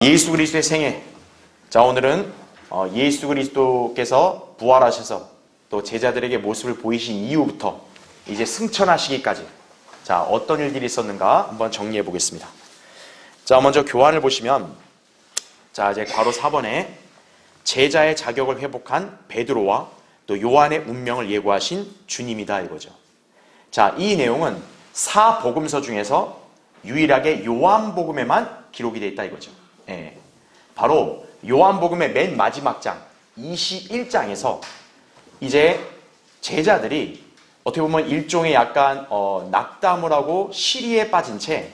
예수 그리스도의 생애. 자, 오늘은 예수 그리스도께서 부활하셔서 또 제자들에게 모습을 보이신 이후부터 이제 승천하시기까지 자, 어떤 일들이 있었는가 한번 정리해 보겠습니다. 자, 먼저 교환을 보시면 자, 이제 괄호 4번에 제자의 자격을 회복한 베드로와 또 요한의 운명을 예고하신 주님이다 이거죠. 자, 이 내용은 4복음서 중에서 유일하게 요한복음에만 기록이 되어 있다 이거죠. 예. 바로 요한복음의 맨 마지막 장 21장에서 이제 제자들이 어떻게 보면 일종의 약간 낙담을 하고 시리에 빠진 채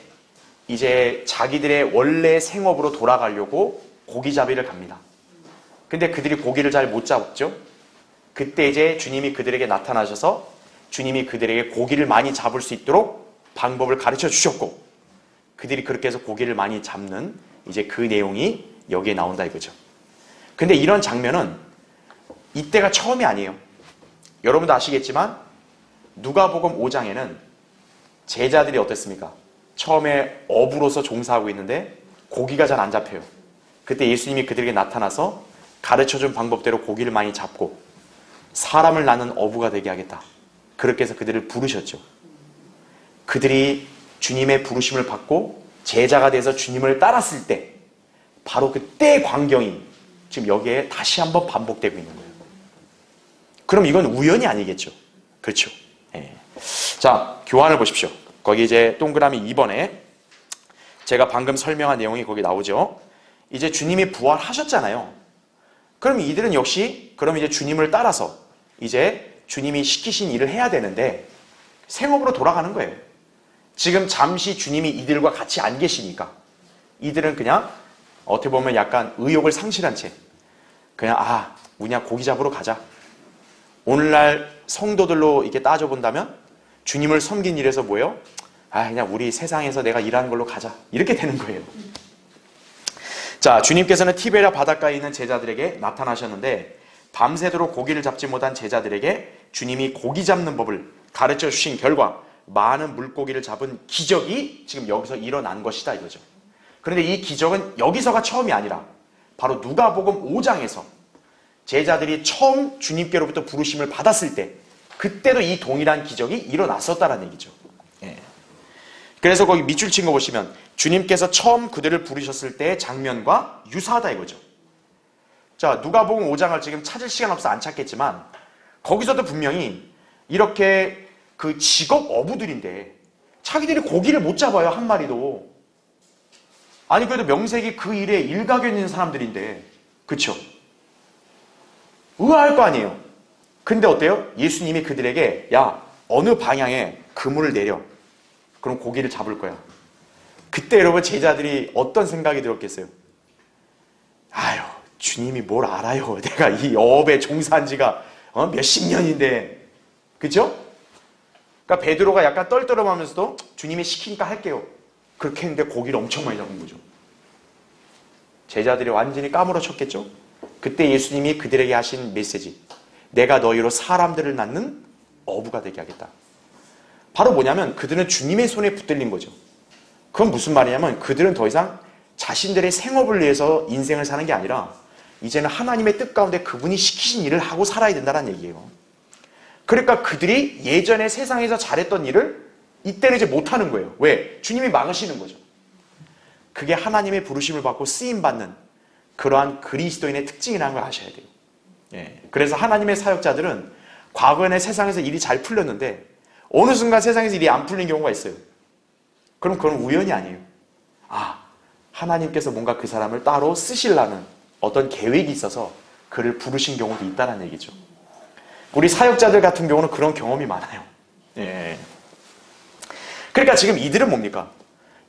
이제 자기들의 원래 생업으로 돌아가려고 고기잡이를 갑니다. 근데 그들이 고기를 잘 못 잡죠. 그때 이제 주님이 그들에게 나타나셔서 주님이 그들에게 고기를 많이 잡을 수 있도록 방법을 가르쳐 주셨고 그들이 그렇게 해서 고기를 많이 잡는 이제 그 내용이 여기에 나온다 이거죠. 근데 이런 장면은 이때가 처음이 아니에요. 여러분도 아시겠지만 누가복음 5장에는 제자들이 어땠습니까? 처음에 어부로서 종사하고 있는데 고기가 잘 안 잡혀요. 그때 예수님이 그들에게 나타나서 가르쳐준 방법대로 고기를 많이 잡고 사람을 낳는 어부가 되게 하겠다. 그렇게 해서 그들을 부르셨죠. 그들이 주님의 부르심을 받고 제자가 돼서 주님을 따랐을 때 바로 그때의 광경이 지금 여기에 다시 한번 반복되고 있는 거예요. 그럼 이건 우연이 아니겠죠. 그렇죠. 예. 자, 교환을 보십시오. 거기 이제 동그라미 2번에 제가 방금 설명한 내용이 거기 나오죠. 이제 주님이 부활하셨잖아요. 그럼 이들은 역시 그럼 이제 주님을 따라서 이제 주님이 시키신 일을 해야 되는데 생업으로 돌아가는 거예요. 지금 잠시 주님이 이들과 같이 안 계시니까 이들은 그냥 어떻게 보면 약간 의욕을 상실한 채 그냥 뭐냐 고기 잡으러 가자. 오늘날 성도들로 이렇게 따져본다면 주님을 섬긴 일에서 뭐예요? 그냥 우리 세상에서 내가 일하는 걸로 가자. 이렇게 되는 거예요. 자, 주님께서는 티베리아 바닷가에 있는 제자들에게 나타나셨는데 밤새도록 고기를 잡지 못한 제자들에게 주님이 고기 잡는 법을 가르쳐 주신 결과 많은 물고기를 잡은 기적이 지금 여기서 일어난 것이다 이거죠. 그런데 이 기적은 여기서가 처음이 아니라 바로 누가복음 5장에서 제자들이 처음 주님께로부터 부르심을 받았을 때 그때도 이 동일한 기적이 일어났었다는 얘기죠. 예. 그래서 거기 밑줄 친 거 보시면 주님께서 처음 그들을 부르셨을 때의 장면과 유사하다 이거죠. 자, 누가복음 5장을 지금 찾을 시간 없어 안 찾겠지만 거기서도 분명히 이렇게 그 직업 어부들인데 자기들이 고기를 못 잡아요. 한 마리도. 아니 그래도 명색이 그 일에 일가견 있는 사람들인데 그쵸? 의아할 거 아니에요. 근데 어때요? 예수님이 그들에게 야 어느 방향에 그물을 내려. 그럼 고기를 잡을 거야. 그때 여러분 제자들이 어떤 생각이 들었겠어요? 주님이 뭘 알아요. 내가 이 어업에 종사한 지가 몇십 년인데. 그죠? 그러니까 베드로가 약간 떨떠름하면서도 주님이 시키니까 할게요. 그렇게 했는데 고기를 엄청 많이 잡은 거죠. 제자들이 완전히 까무러쳤겠죠? 그때 예수님이 그들에게 하신 메시지. 내가 너희로 사람들을 낳는 어부가 되게 하겠다. 바로 뭐냐면 그들은 주님의 손에 붙들린 거죠. 그건 무슨 말이냐면 그들은 더 이상 자신들의 생업을 위해서 인생을 사는 게 아니라 이제는 하나님의 뜻 가운데 그분이 시키신 일을 하고 살아야 된다는 얘기예요. 그러니까 그들이 예전에 세상에서 잘했던 일을 이때는 이제 못하는 거예요. 왜? 주님이 막으시는 거죠. 그게 하나님의 부르심을 받고 쓰임받는 그러한 그리스도인의 특징이라는 걸 아셔야 돼요. 예. 그래서 하나님의 사역자들은 과거에는 세상에서 일이 잘 풀렸는데 어느 순간 세상에서 일이 안 풀린 경우가 있어요. 그럼 그건 우연이 아니에요. 하나님께서 뭔가 그 사람을 따로 쓰시려는 어떤 계획이 있어서 그를 부르신 경우도 있다는 얘기죠. 우리 사역자들 같은 경우는 그런 경험이 많아요. 예. 그러니까 지금 이들은 뭡니까?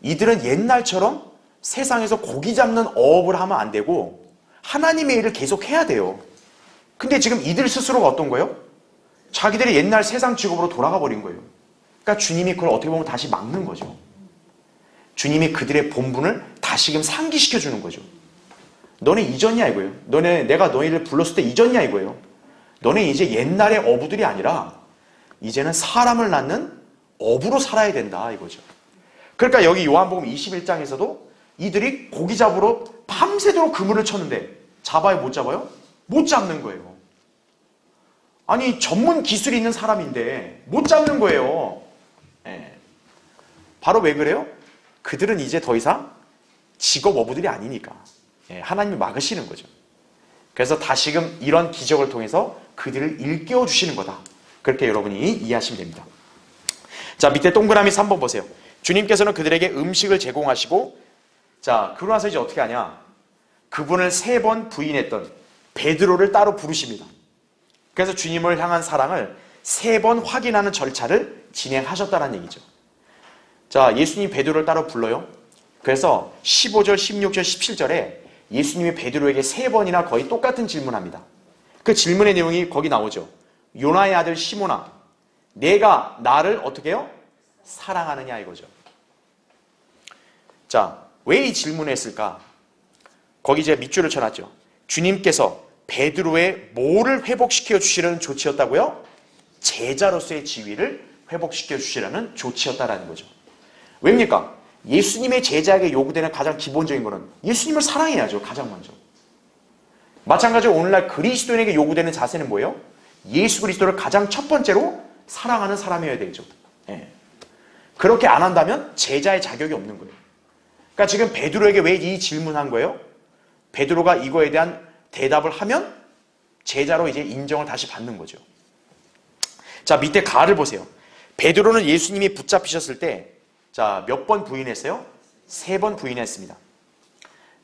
이들은 옛날처럼 세상에서 고기 잡는 어업을 하면 안 되고 하나님의 일을 계속 해야 돼요. 근데 지금 이들 스스로가 어떤 거예요? 자기들의 옛날 세상 직업으로 돌아가 버린 거예요. 그러니까 주님이 그걸 어떻게 보면 다시 막는 거죠. 주님이 그들의 본분을 다시금 상기시켜 주는 거죠. 너네 잊었냐 이거예요. 내가 너희를 불렀을 때 잊었냐 이거예요. 너네 이제 옛날의 어부들이 아니라 이제는 사람을 낳는 어부로 살아야 된다 이거죠. 그러니까 여기 요한복음 21장에서도 이들이 고기 잡으러 밤새도록 그물을 쳤는데 잡아요, 못 잡아요? 못 잡는 거예요. 아니, 전문 기술이 있는 사람인데 못 잡는 거예요. 예. 바로 왜 그래요? 그들은 이제 더 이상 직업 어부들이 아니니까. 예, 하나님이 막으시는 거죠. 그래서 다시금 이런 기적을 통해서 그들을 일깨워 주시는 거다. 그렇게 여러분이 이해하시면 됩니다. 자, 밑에 동그라미 3번 보세요. 주님께서는 그들에게 음식을 제공하시고, 자, 그러고 나서 이제 어떻게 하냐? 그분을 3번 부인했던 베드로를 따로 부르십니다. 그래서 주님을 향한 사랑을 3번 확인하는 절차를 진행하셨다는 얘기죠. 자, 예수님 베드로를 따로 불러요. 그래서 15절, 16절, 17절에 예수님이 베드로에게 3번이나 거의 똑같은 질문합니다. 그 질문의 내용이 거기 나오죠. 요나의 아들 시몬아, 내가 나를 어떻게 해요? 사랑하느냐 이거죠. 자, 왜 이 질문을 했을까? 거기 제가 밑줄을 쳐놨죠. 주님께서 베드로의 뭐를 회복시켜 주시려는 조치였다고요? 제자로서의 지위를 회복시켜 주시려는 조치였다라는 거죠. 왜입니까? 예수님의 제자에게 요구되는 가장 기본적인 것은 예수님을 사랑해야죠. 가장 먼저. 마찬가지로 오늘날 그리스도인에게 요구되는 자세는 뭐예요? 예수 그리스도를 가장 첫 번째로 사랑하는 사람이어야 되죠. 예. 그렇게 안 한다면 제자의 자격이 없는 거예요. 그러니까 지금 베드로에게 왜 이 질문한 거예요? 베드로가 이거에 대한 대답을 하면 제자로 이제 인정을 다시 받는 거죠. 자, 밑에 가를 보세요. 베드로는 예수님이 붙잡히셨을 때 자, 몇 번 부인했어요? 3번 부인했습니다.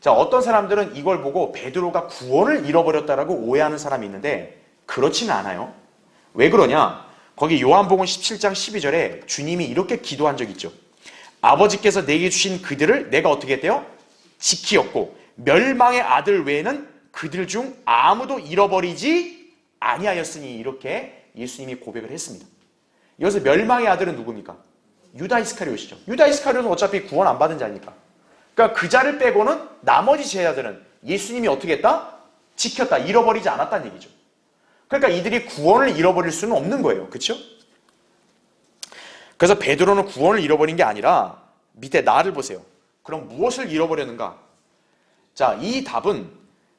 자, 어떤 사람들은 이걸 보고 베드로가 구원을 잃어버렸다라고 오해하는 사람이 있는데 그렇지는 않아요. 왜 그러냐? 거기 요한복음 17장 12절에 주님이 이렇게 기도한 적이 있죠. 아버지께서 내게 주신 그들을 내가 어떻게 했대요? 지키었고 멸망의 아들 외에는 그들 중 아무도 잃어버리지 아니하였으니 이렇게 예수님이 고백을 했습니다. 여기서 멸망의 아들은 누굽니까? 유다 이스카리ot이죠. 유다 이스카리ot은 어차피 구원 안 받은 자니까. 그러니까 그 자를 빼고는 나머지 제자들은 예수님이 어떻게 했다? 지켰다. 잃어버리지 않았다는 얘기죠. 그러니까 이들이 구원을 잃어버릴 수는 없는 거예요. 그렇죠? 그래서 베드로는 구원을 잃어버린 게 아니라 밑에 나를 보세요. 그럼 무엇을 잃어버렸는가? 자, 이 답은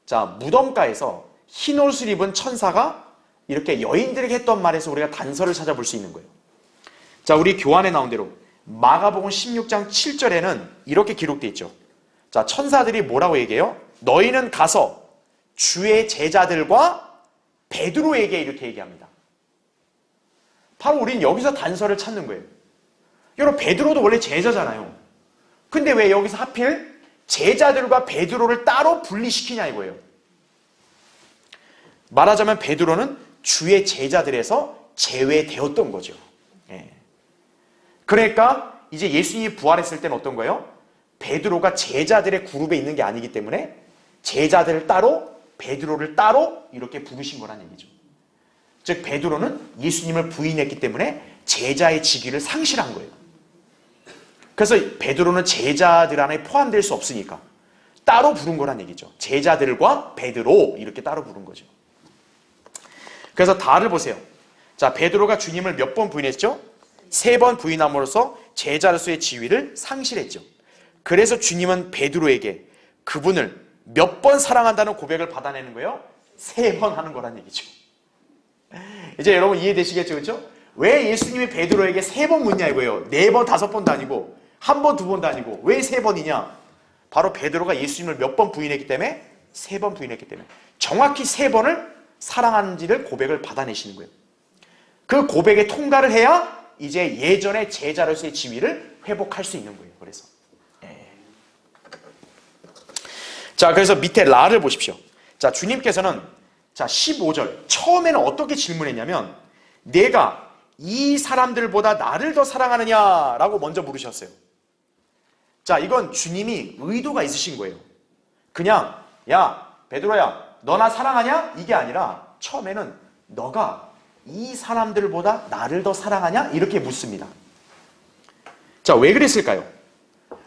자, 무덤가에서 흰 옷을 입은 천사가 이렇게 여인들에게 했던 말에서 우리가 단서를 찾아볼 수 있는 거예요. 자, 우리 교환에 나온 대로 마가복음 16장 7절에는 이렇게 기록되어 있죠. 자, 천사들이 뭐라고 얘기해요? 너희는 가서 주의 제자들과 베드로에게 이렇게 얘기합니다. 바로 우리는 여기서 단서를 찾는 거예요. 여러분, 베드로도 원래 제자잖아요. 근데 왜 여기서 하필 제자들과 베드로를 따로 분리시키냐 이거예요. 말하자면 베드로는 주의 제자들에서 제외되었던 거죠. 예. 그러니까 이제 예수님이 부활했을 때는 어떤 거예요? 베드로가 제자들의 그룹에 있는 게 아니기 때문에 제자들을 따로 베드로를 따로 이렇게 부르신 거란 얘기죠. 즉 베드로는 예수님을 부인했기 때문에 제자의 직위를 상실한 거예요. 그래서 베드로는 제자들 안에 포함될 수 없으니까 따로 부른 거란 얘기죠. 제자들과 베드로 이렇게 따로 부른 거죠. 그래서 다를 보세요. 자, 베드로가 주님을 몇 번 부인했죠? 3번 부인함으로써 제자로서의 지위를 상실했죠. 그래서 주님은 베드로에게 그분을 몇 번 사랑한다는 고백을 받아내는 거예요? 3번 하는 거란 얘기죠. 이제 여러분 이해되시겠죠? 그렇죠? 왜 예수님이 베드로에게 3번 묻냐 이거예요. 4번, 5번도 아니고 1번, 2번도 아니고 왜 3번이냐? 바로 베드로가 예수님을 몇 번 부인했기 때문에 3번 부인했기 때문에 정확히 3번을 사랑하는지를 고백을 받아내시는 거예요. 그 고백에 통과를 해야 이제 예전의 제자로서의 지위를 회복할 수 있는 거예요. 그래서 자, 그래서 밑에 라를 보십시오. 자, 주님께서는 자 15절 처음에는 어떻게 질문했냐면 내가 이 사람들보다 나를 더 사랑하느냐라고 먼저 물으셨어요. 자, 이건 주님이 의도가 있으신 거예요. 그냥 야 베드로야 너 나 사랑하냐? 이게 아니라 처음에는 너가 이 사람들보다 나를 더 사랑하냐? 이렇게 묻습니다. 자, 왜 그랬을까요?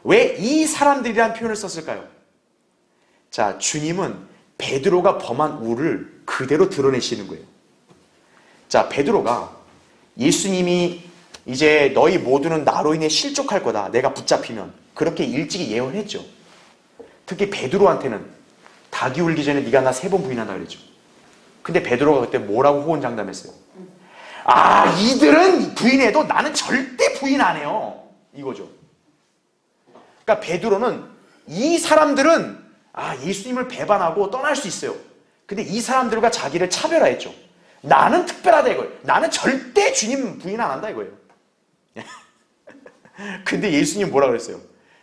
왜 이 사람들이라는 표현을 썼을까요? 자, 주님은 베드로가 범한 우를 그대로 드러내시는 거예요. 자, 베드로가 예수님이 이제 너희 모두는 나로 인해 실족할 거다. 내가 붙잡히면. 그렇게 일찍이 예언했죠. 특히 베드로한테는 닭이 울기 전에 네가 나 3번 부인한다 그랬죠. 근데 베드로가 그때 뭐라고 호언장담했어요? 아, 이들은 부인해도 나는 절대 부인 안 해요. 이거죠. 그러니까 베드로는 이 사람들은 예수님을 배반하고 떠날 수 있어요. 근데 이 사람들과 자기를 차별화했죠. 나는 특별하다 이거예요. 나는 절대 주님 부인 안 한다 이거예요. 근데 예수님 뭐라 그랬어요?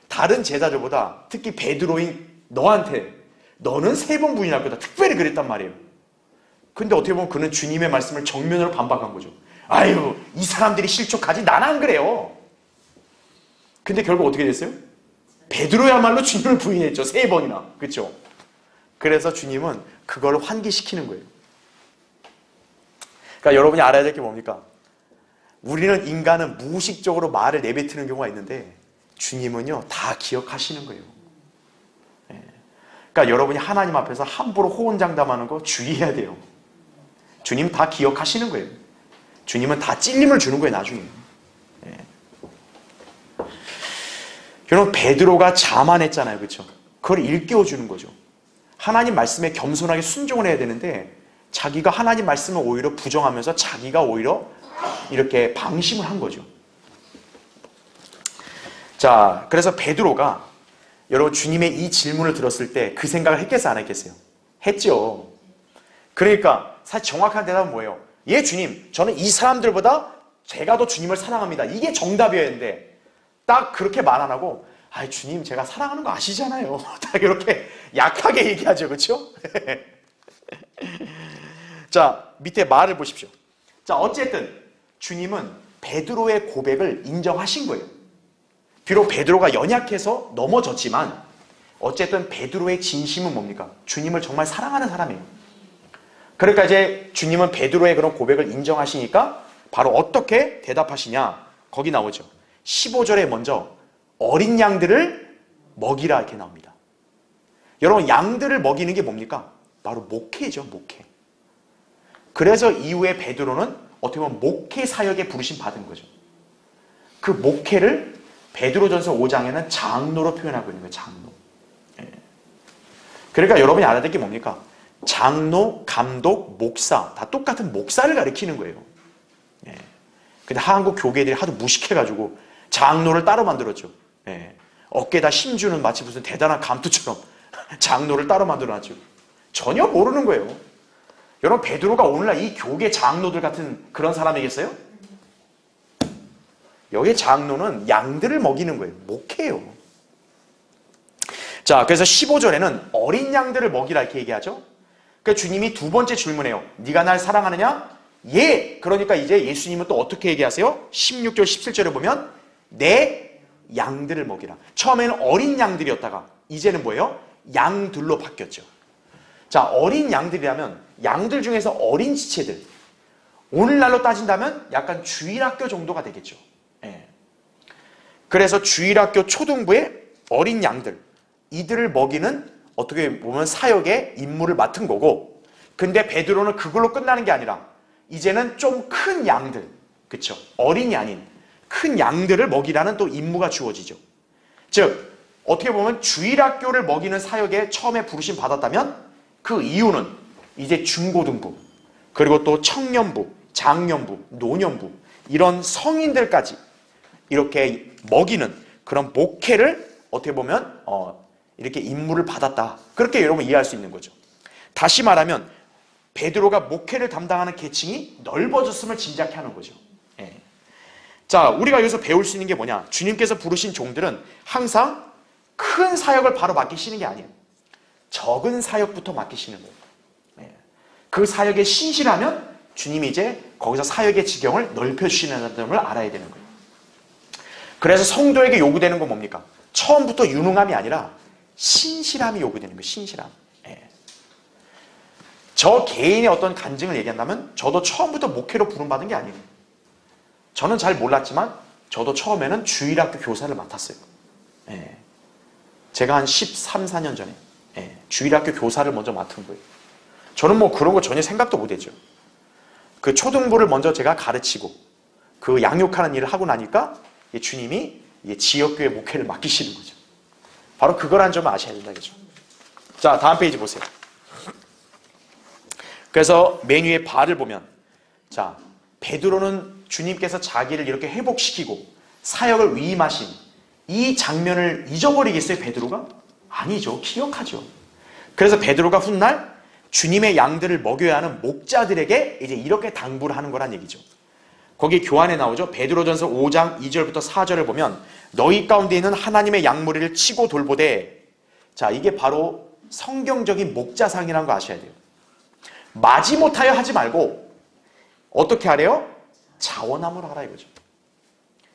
다른 제자들보다 특히 베드로인 너한테 너는 3번 부인할 거다. 특별히 그랬단 말이에요. 근데 어떻게 보면 그는 주님의 말씀을 정면으로 반박한 거죠. 아유, 이 사람들이 실족하지 나는 안 그래요. 근데 결국 어떻게 됐어요? 베드로야말로 주님을 부인했죠. 3번이나. 그렇죠? 그래서 주님은 그걸 환기시키는 거예요. 그러니까 여러분이 알아야 될 게 뭡니까? 우리는 인간은 무의식적으로 말을 내뱉는 경우가 있는데 주님은요 다 기억하시는 거예요. 그러니까 여러분이 하나님 앞에서 함부로 호언장담하는 거 주의해야 돼요. 주님 다 기억하시는 거예요. 주님은 다 찔림을 주는 거예요 나중에. 여러분 베드로가 자만했잖아요. 그렇죠? 그걸 일깨워 주는 거죠. 하나님 말씀에 겸손하게 순종을 해야 되는데 자기가 하나님 말씀을 오히려 부정하면서 자기가 오히려 이렇게 방심을 한 거죠. 자, 그래서 베드로가 여러분 주님의 이 질문을 들었을 때 그 생각을 했겠어요? 안 했겠어요? 했죠. 그러니까 사실 정확한 대답은 뭐예요? 예 주님, 저는 이 사람들보다 제가 더 주님을 사랑합니다. 이게 정답이었는데 딱 그렇게 말 안 하고 주님 제가 사랑하는 거 아시잖아요. 딱 이렇게 약하게 얘기하죠. 그렇죠? 자, 밑에 말을 보십시오. 자, 어쨌든 주님은 베드로의 고백을 인정하신 거예요. 비록 베드로가 연약해서 넘어졌지만 어쨌든 베드로의 진심은 뭡니까? 주님을 정말 사랑하는 사람이에요. 그러니까 이제 주님은 베드로의 그런 고백을 인정하시니까 바로 어떻게 대답하시냐? 거기 나오죠. 15절에 먼저 어린 양들을 먹이라 이렇게 나옵니다. 여러분 양들을 먹이는 게 뭡니까? 바로 목회죠. 목회. 그래서 이후에 베드로는 어떻게 보면 목회 사역에 부르심 받은 거죠. 그 목회를 베드로전서 5장에는 장로로 표현하고 있는 거예요. 장로. 그러니까 여러분이 알아야 될 게 뭡니까? 장로, 감독, 목사 다 똑같은 목사를 가리키는 거예요. 근데 한국 교계들이 하도 무식해가지고 장로를 따로 만들었죠. 어깨에다 힘주는 마치 무슨 대단한 감투처럼 장로를 따로 만들어놨죠. 전혀 모르는 거예요. 여러분 베드로가 오늘날 이 교계 장로들 같은 그런 사람이겠어요? 여기 장로는 양들을 먹이는 거예요. 목회예요. 자, 그래서 15절에는 어린 양들을 먹이라 이렇게 얘기하죠. 그러니까 주님이 두 번째 질문해요. 네가 날 사랑하느냐? 예. 그러니까 이제 예수님은 또 어떻게 얘기하세요? 16절 17절에 보면 내 양들을 먹이라. 처음에는 어린 양들이었다가 이제는 뭐예요? 양들로 바뀌었죠. 자, 어린 양들이라면 양들 중에서 어린 지체들, 오늘날로 따진다면 약간 주일학교 정도가 되겠죠. 그래서 주일학교 초등부의 어린 양들, 이들을 먹이는 어떻게 보면 사역의 임무를 맡은 거고, 근데 베드로는 그걸로 끝나는 게 아니라 이제는 좀 큰 양들, 그쵸? 어린이 아닌 큰 양들을 먹이라는 또 임무가 주어지죠. 즉 어떻게 보면 주일학교를 먹이는 사역에 처음에 부르심 받았다면 그 이유는 이제 중고등부, 그리고 또 청년부, 장년부, 노년부 이런 성인들까지 이렇게 먹이는 그런 목회를 어떻게 보면 이렇게 임무를 받았다. 그렇게 여러분 이해할 수 있는 거죠. 다시 말하면 베드로가 목회를 담당하는 계층이 넓어졌음을 짐작케 하는 거죠. 자, 우리가 여기서 배울 수 있는 게 뭐냐? 주님께서 부르신 종들은 항상 큰 사역을 바로 맡기시는 게 아니에요. 적은 사역부터 맡기시는 거예요. 그 사역에 신실하면 주님이 이제 거기서 사역의 지경을 넓혀주시는 점을 알아야 되는 거예요. 그래서 성도에게 요구되는 건 뭡니까? 처음부터 유능함이 아니라 신실함이 요구되는 거예요. 신실함. 저 개인의 어떤 간증을 얘기한다면 저도 처음부터 목회로 부름받은 게 아니에요. 저는 잘 몰랐지만 저도 처음에는 주일학교 교사를 맡았어요. 제가 한 13, 14년 전에 주일학교 교사를 먼저 맡은 거예요. 저는 뭐 그런 거 전혀 생각도 못했죠. 그 초등부를 먼저 제가 가르치고 그 양육하는 일을 하고 나니까 주님이 지역교회 목회를 맡기시는 거죠. 바로 그거란 점 아셔야 된다겠죠. 자, 다음 페이지 보세요. 그래서 맨 위에 바를 보면, 자, 베드로는 주님께서 자기를 이렇게 회복시키고 사역을 위임하신 이 장면을 잊어버리겠어요, 베드로가? 아니죠. 기억하죠. 그래서 베드로가 훗날 주님의 양들을 먹여야 하는 목자들에게 이제 이렇게 당부를 하는 거란 얘기죠. 거기 교환에 나오죠. 베드로전서 5장 2절부터 4절을 보면 너희 가운데 있는 하나님의 양무리를 치고 돌보되, 자, 이게 바로 성경적인 목자상이라는 거 아셔야 돼요. 마지못하여 하지 말고 어떻게 하래요? 자원함으로 하라 이거죠.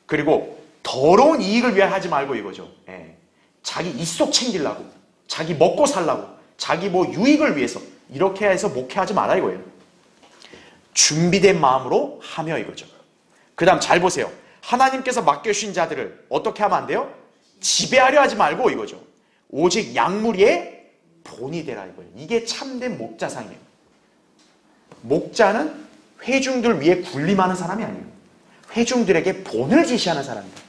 그리고 더러운 이익을 위해 하지 말고 이거죠. 예. 자기 입속 챙기려고, 자기 먹고 살라고, 자기 뭐 유익을 위해서 이렇게 해서 목회하지 마라 이거예요. 준비된 마음으로 하며 이거죠. 그 다음 잘 보세요. 하나님께서 맡겨주신 자들을 어떻게 하면 안 돼요? 지배하려 하지 말고 이거죠. 오직 양무리의 본이 되라 이거예요. 이게 참된 목자상이에요. 목자는 회중들 위해 군림하는 사람이 아니에요. 회중들에게 본을 제시하는 사람입니다.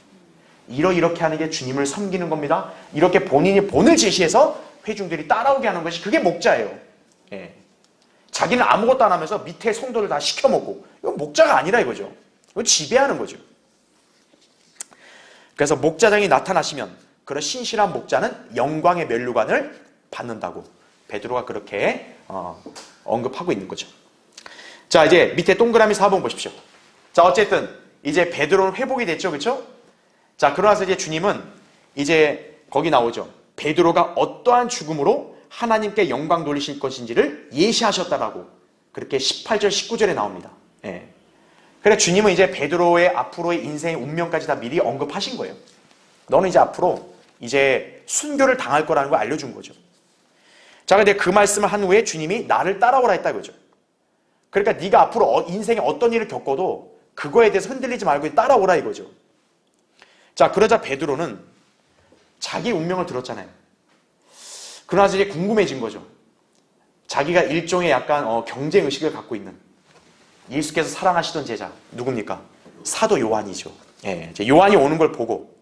이렇게 하는 게 주님을 섬기는 겁니다. 이렇게 본인이 본을 제시해서 회중들이 따라오게 하는 것이 그게 목자예요. 예. 자기는 아무것도 안 하면서 밑에 성도를 다 시켜먹고, 이건 목자가 아니라 이거죠. 이건 지배하는 거죠. 그래서 목자장이 나타나시면 그런 신실한 목자는 영광의 면류관을 받는다고 베드로가 그렇게 언급하고 있는 거죠. 자, 이제 밑에 동그라미 4번 보십시오. 자, 어쨌든 이제 베드로는 회복이 됐죠, 그렇죠? 자, 그러나서 이제 주님은 이제 거기 나오죠. 베드로가 어떠한 죽음으로 하나님께 영광 돌리실 것인지를 예시하셨다라고 그렇게 18절, 19절에 나옵니다. 예. 그래 주님은 이제 베드로의 앞으로의 인생의 운명까지 다 미리 언급하신 거예요. 너는 이제 앞으로 이제 순교를 당할 거라는 걸 알려준 거죠. 자, 근데 그 말씀을 한 후에 주님이 나를 따라오라 했다 이거죠. 그러니까 네가 앞으로 인생에 어떤 일을 겪어도 그거에 대해서 흔들리지 말고 따라오라 이거죠. 자, 그러자 베드로는 자기 운명을 들었잖아요. 그러나 이제 궁금해진 거죠. 자기가 일종의 약간 경쟁의식을 갖고 있는 예수께서 사랑하시던 제자 누굽니까? 사도 요한이죠. 예, 요한이 오는 걸 보고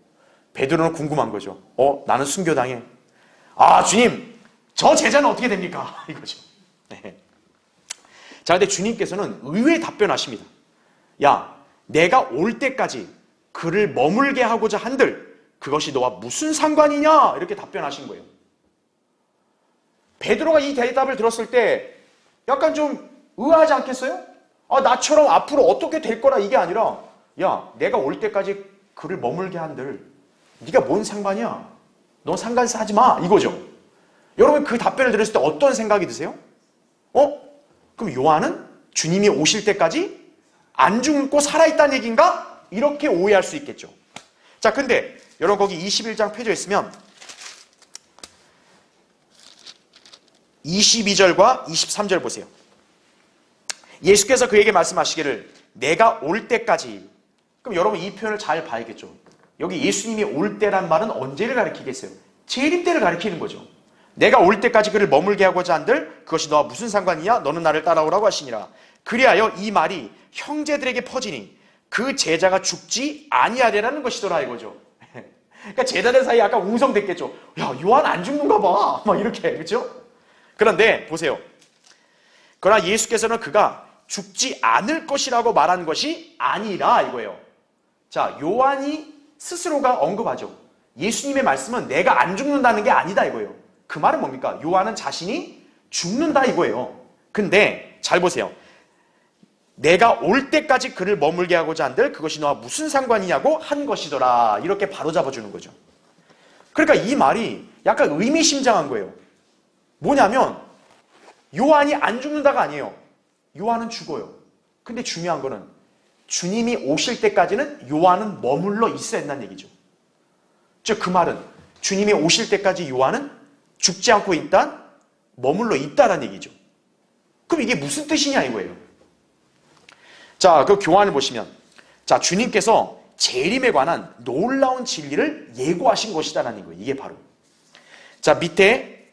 베드로는 궁금한 거죠. 나는 순교당해. 아, 주님, 저 제자는 어떻게 됩니까? 이거죠. 예. 자, 근데 주님께서는 의외의 답변하십니다. 야, 내가 올 때까지 그를 머물게 하고자 한들 그것이 너와 무슨 상관이냐? 이렇게 답변하신 거예요. 베드로가 이 대답을 들었을 때 약간 좀 의아하지 않겠어요? 아, 나처럼 앞으로 어떻게 될 거라 이게 아니라, 야, 내가 올 때까지 그를 머물게 한들 네가 뭔 상관이야? 너 상관사 하지 마 이거죠. 여러분 그 답변을 들었을 때 어떤 생각이 드세요? 그럼 요한은 주님이 오실 때까지 안 죽고 살아있다는 얘기인가? 이렇게 오해할 수 있겠죠. 자, 근데 여러분 거기 21장 펴져 있으면 22절과 23절 보세요. 예수께서 그에게 말씀하시기를 내가 올 때까지. 그럼 여러분 이 표현을 잘 봐야겠죠. 여기 예수님이 올 때란 말은 언제를 가리키겠어요? 재림 때를 가리키는 거죠. 내가 올 때까지 그를 머물게 하고자 한들 그것이 너와 무슨 상관이냐? 너는 나를 따라오라고 하시니라. 그리하여 이 말이 형제들에게 퍼지니 그 제자가 죽지 아니하리라는 것이더라 이거죠. 그러니까 제자들 사이에 약간 웅성됐겠죠. 야, 요한 안 죽는가 봐. 막 이렇게, 그렇죠? 그런데 보세요. 그러나 예수께서는 그가 죽지 않을 것이라고 말한 것이 아니라 이거예요. 자, 요한이 스스로가 언급하죠. 예수님의 말씀은 내가 안 죽는다는 게 아니다 이거예요. 그 말은 뭡니까? 요한은 자신이 죽는다 이거예요. 근데 잘 보세요. 내가 올 때까지 그를 머물게 하고자 한들 그것이 너와 무슨 상관이냐고 한 것이더라. 이렇게 바로잡아주는 거죠. 그러니까 이 말이 약간 의미심장한 거예요. 뭐냐면 요한이 안 죽는다가 아니에요. 요한은 죽어요. 근데 중요한 거는 주님이 오실 때까지는 요한은 머물러 있어야 한다는 얘기죠. 즉 그 말은 주님이 오실 때까지 요한은 죽지 않고 일단 머물러 있다는 얘기죠. 그럼 이게 무슨 뜻이냐 이거예요. 자, 그 교환을 보시면 자, 주님께서 재림에 관한 놀라운 진리를 예고하신 것이다라는 거예요. 이게 바로. 자, 밑에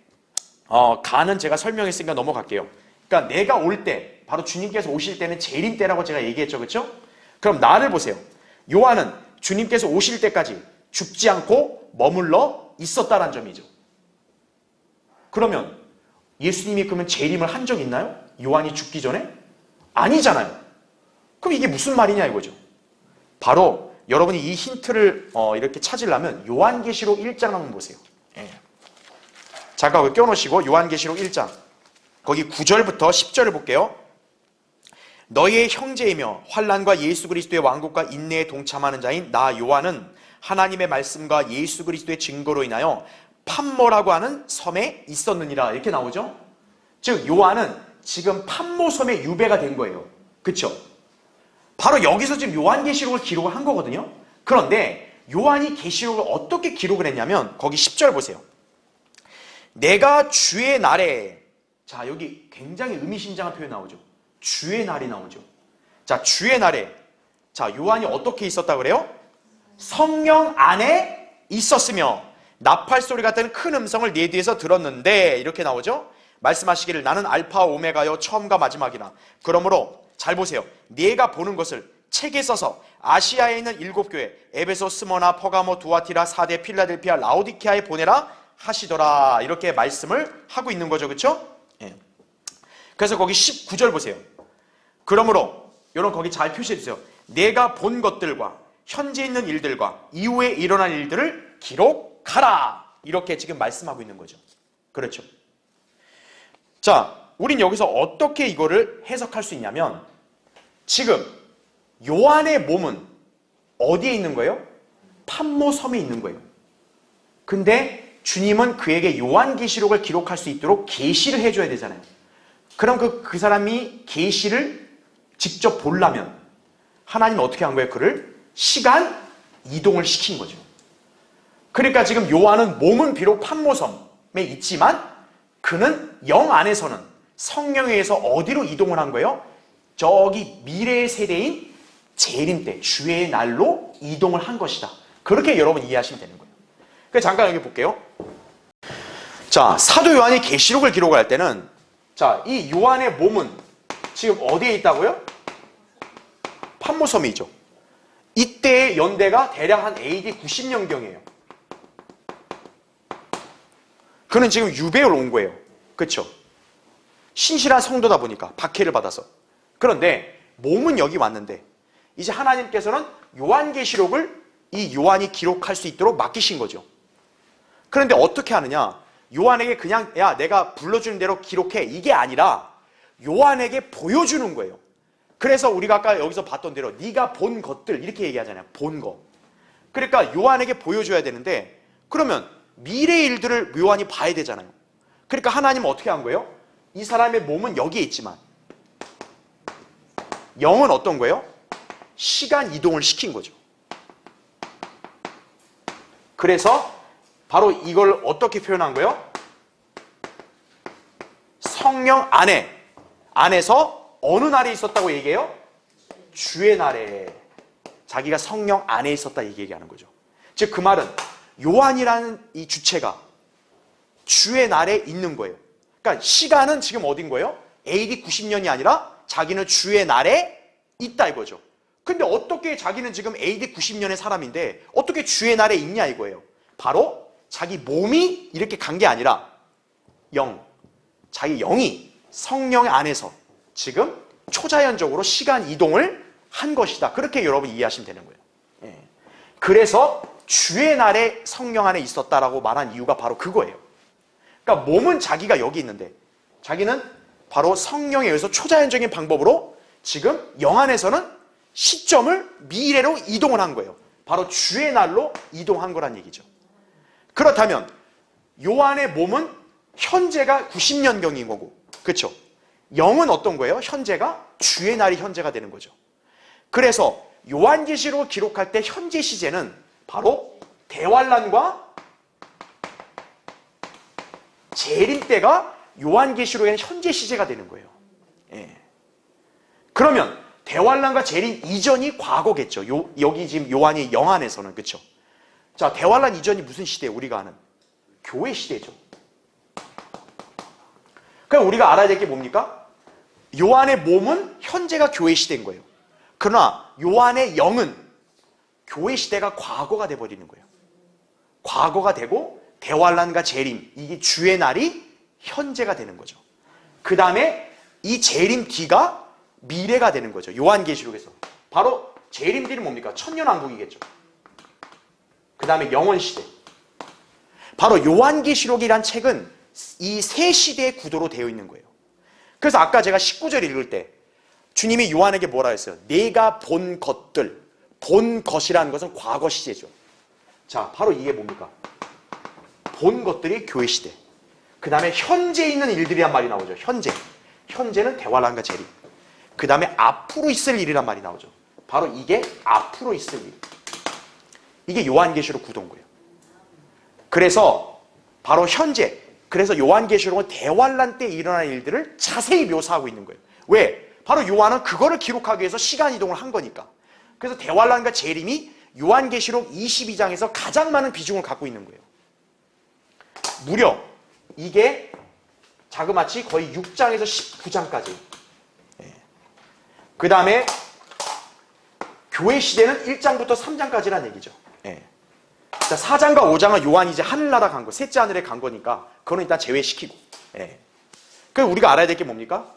가는 제가 설명했으니까 넘어갈게요. 그러니까 내가 올 때, 바로 주님께서 오실 때는 재림 때라고 제가 얘기했죠. 그렇죠? 그럼 나를 보세요. 요한은 주님께서 오실 때까지 죽지 않고 머물러 있었다라는 점이죠. 그러면 예수님이 그러면 재림을 한 적 있나요? 요한이 죽기 전에? 아니잖아요. 그럼 이게 무슨 말이냐 이거죠. 바로 여러분이 이 힌트를 이렇게 찾으려면 요한계시록 1장 한번 보세요. 예. 잠깐 그거 껴놓으시고 요한계시록 1장 거기 9절부터 10절을 볼게요. 너희의 형제이며 환난과 예수 그리스도의 왕국과 인내에 동참하는 자인 나 요한은 하나님의 말씀과 예수 그리스도의 증거로 인하여 팜모라고 하는 섬에 있었느니라 이렇게 나오죠. 즉 요한은 지금 팜모 섬에 유배가 된 거예요. 그렇죠? 바로 여기서 지금 요한계시록을 기록을 한 거거든요. 그런데 요한이 계시록을 어떻게 기록을 했냐면 거기 10절 보세요. 내가 주의 날에, 자 여기 굉장히 의미심장한 표현 나오죠. 주의 날이 나오죠. 자 주의 날에, 자 요한이 어떻게 있었다 그래요? 성령 안에 있었으며 나팔 소리 같은 큰 음성을 네 뒤에서 들었는데 이렇게 나오죠. 말씀하시기를 나는 알파와 오메가요 처음과 마지막이라. 그러므로 잘 보세요. 네가 보는 것을 책에 써서 아시아에 있는 7교회 에베소, 스모나, 퍼가모, 두아티라, 사데, 필라델피아, 라오디케아에 보내라 하시더라. 이렇게 말씀을 하고 있는 거죠. 그렇죠? 예. 그래서 거기 19절 보세요. 그러므로 여러분 거기 잘 표시해 주세요. 내가 본 것들과 현재 있는 일들과 이후에 일어날 일들을 기록하라. 이렇게 지금 말씀하고 있는 거죠. 그렇죠? 자, 우린 여기서 어떻게 이거를 해석할 수 있냐면 지금 요한의 몸은 어디에 있는 거예요? 팜모 섬에 있는 거예요. 근데 주님은 그에게 요한계시록을 기록할 수 있도록 계시를 해줘야 되잖아요. 그럼 그 사람이 계시를 직접 보려면 하나님은 어떻게 한 거예요? 그를 시간 이동을 시킨 거죠. 그러니까 지금 요한은 몸은 비록 팜모섬에 있지만 그는 영 안에서는 성령에 의해서 어디로 이동을 한 거예요? 저기 미래의 세대인 재림 때 주의 날로 이동을 한 것이다. 그렇게 여러분 이해하시면 되는 거예요. 그래서 잠깐 여기 볼게요. 자, 사도 요한이 계시록을 기록할 때는 자, 이 요한의 몸은 지금 어디에 있다고요? 팜모섬이죠. 이때의 연대가 대략 한 AD 90년경이에요. 그는 지금 유배를 온 거예요. 그렇죠? 신실한 성도다 보니까 박해를 받아서. 그런데 몸은 여기 왔는데 이제 하나님께서는 요한계시록을 이 요한이 기록할 수 있도록 맡기신 거죠. 그런데 어떻게 하느냐? 요한에게 그냥 야 내가 불러주는 대로 기록해 이게 아니라 요한에게 보여주는 거예요. 그래서 우리가 아까 여기서 봤던 대로 네가 본 것들 이렇게 얘기하잖아요. 본 거. 그러니까 요한에게 보여줘야 되는데 그러면 미래의 일들을 요한이 봐야 되잖아요. 그러니까 하나님은 어떻게 한 거예요? 이 사람의 몸은 여기에 있지만 영은 어떤 거예요? 시간 이동을 시킨 거죠. 그래서 바로 이걸 어떻게 표현한 거예요? 성령 안에서 어느 날에 있었다고 얘기해요? 주의 날에 자기가 성령 안에 있었다 얘기하는 거죠. 즉 그 말은 요한이라는 이 주체가 주의 날에 있는 거예요. 그러니까 시간은 지금 어딘 거예요? AD 90년이 아니라 자기는 주의 날에 있다 이거죠. 근데 어떻게 자기는 지금 AD 90년의 사람인데 어떻게 주의 날에 있냐 이거예요. 바로 자기 몸이 이렇게 간 게 아니라 자기 영이 성령 안에서 지금 초자연적으로 시간 이동을 한 것이다. 그렇게 여러분 이해하시면 되는 거예요. 예. 그래서 주의 날에 성령 안에 있었다라고 말한 이유가 바로 그거예요. 그러니까 몸은 자기가 여기 있는데 자기는 바로 성령에 의해서 초자연적인 방법으로 지금 영 안에서는 시점을 미래로 이동을 한 거예요. 바로 주의 날로 이동한 거란 얘기죠. 그렇다면 요한의 몸은 현재가 90년경인 거고 그렇죠? 영은 어떤 거예요? 현재가 주의 날이 현재가 되는 거죠. 그래서 요한계시록을 기록할 때 현재 시제는 바로 대환란과 재림 때가 요한계시록에는 현재 시제가 되는 거예요. 예. 그러면 대환란과 재림 이전이 과거겠죠. 여기 지금 요한이 영 안에서는 그렇죠. 자, 대환란 이전이 무슨 시대예요? 우리가 아는 교회 시대죠. 그럼 우리가 알아야 될 게 뭡니까? 요한의 몸은 현재가 교회 시대인 거예요. 그러나 요한의 영은 교회 시대가 과거가 돼버리는 거예요. 과거가 되고 대환란과 재림, 이게 주의 날이 현재가 되는 거죠. 그 다음에 이 재림 뒤가 미래가 되는 거죠. 요한계시록에서. 바로 재림 뒤는 뭡니까? 천년왕국이겠죠. 그 다음에 영원시대. 바로 요한계시록이란 책은 이 세 시대의 구도로 되어 있는 거예요. 그래서 아까 제가 19절 읽을 때 주님이 요한에게 뭐라 했어요? 내가 본 것들, 본 것이라는 것은 과거 시제죠. 자, 바로 이게 뭡니까? 본 것들이 교회 시대. 그 다음에 현재 있는 일들이란 말이 나오죠. 현재는 대환란과 재림. 그 다음에 앞으로 있을 일이란 말이 나오죠. 바로 이게 앞으로 있을 일. 이게 요한계시록 구도인 거예요. 그래서 바로 현재, 그래서 요한계시록은 대환란 때 일어난 일들을 자세히 묘사하고 있는 거예요. 왜? 바로 요한은 그거를 기록하기 위해서 시간 이동을 한 거니까. 그래서 대환란과 재림이 요한계시록 22장에서 가장 많은 비중을 갖고 있는 거예요. 무려 이게 자그마치 거의 6장에서 19장까지. 그 다음에 교회 시대는 1장부터 3장까지라는 얘기죠. 자, 4장과 5장은 요한이 이제 하늘나라 간 거, 셋째 하늘에 간 거니까 그거는 일단 제외시키고. 그래서 우리가 알아야 될 게 뭡니까?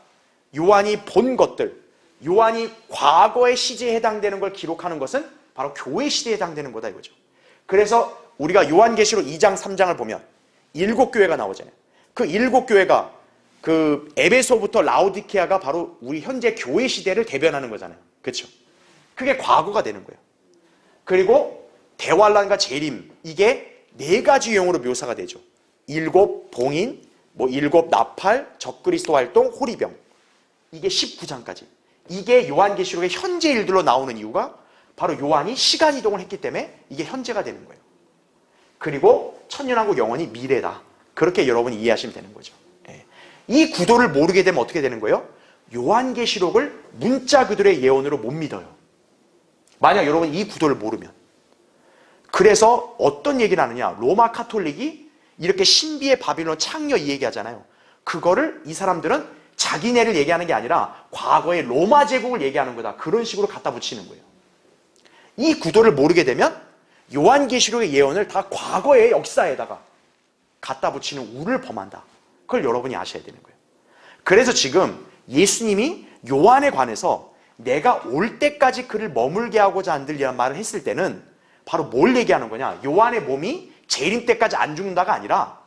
요한이 본 것들, 요한이 과거의 시제에 해당되는 걸 기록하는 것은 바로 교회 시대에 해당되는 거다 이거죠. 그래서 우리가 요한계시록 2장, 3장을 보면 7교회가 나오잖아요. 그 7교회가 그 에베소부터 라오디케아가 바로 우리 현재 교회 시대를 대변하는 거잖아요. 그렇죠? 그게 과거가 되는 거예요. 그리고 대환란과 재림, 이게 4가지 유형으로 묘사가 되죠. 7 봉인, 7 나팔, 적그리스도 활동, 호리병. 이게 19장까지. 이게 요한계시록의 현재 일들로 나오는 이유가 바로 요한이 시간 이동을 했기 때문에 이게 현재가 되는 거예요. 그리고 천년왕국 영원히 미래다. 그렇게 여러분이 이해하시면 되는 거죠. 이 구도를 모르게 되면 어떻게 되는 거예요? 요한계시록을 문자 그들의 예언으로 못 믿어요. 만약 여러분 이 구도를 모르면. 그래서 어떤 얘기를 하느냐? 로마 카톨릭이 이렇게 신비의 바빌론 창녀 이 얘기하잖아요. 그거를 이 사람들은 자기네를 얘기하는 게 아니라 과거의 로마 제국을 얘기하는 거다. 그런 식으로 갖다 붙이는 거예요. 이 구도를 모르게 되면 요한계시록의 예언을 다 과거의 역사에다가 갖다 붙이는 우를 범한다. 그걸 여러분이 아셔야 되는 거예요. 그래서 지금 예수님이 요한에 관해서 내가 올 때까지 그를 머물게 하고자 한들이라는 말을 했을 때는 바로 뭘 얘기하는 거냐? 요한의 몸이 재림 때까지 안 죽는다가 아니라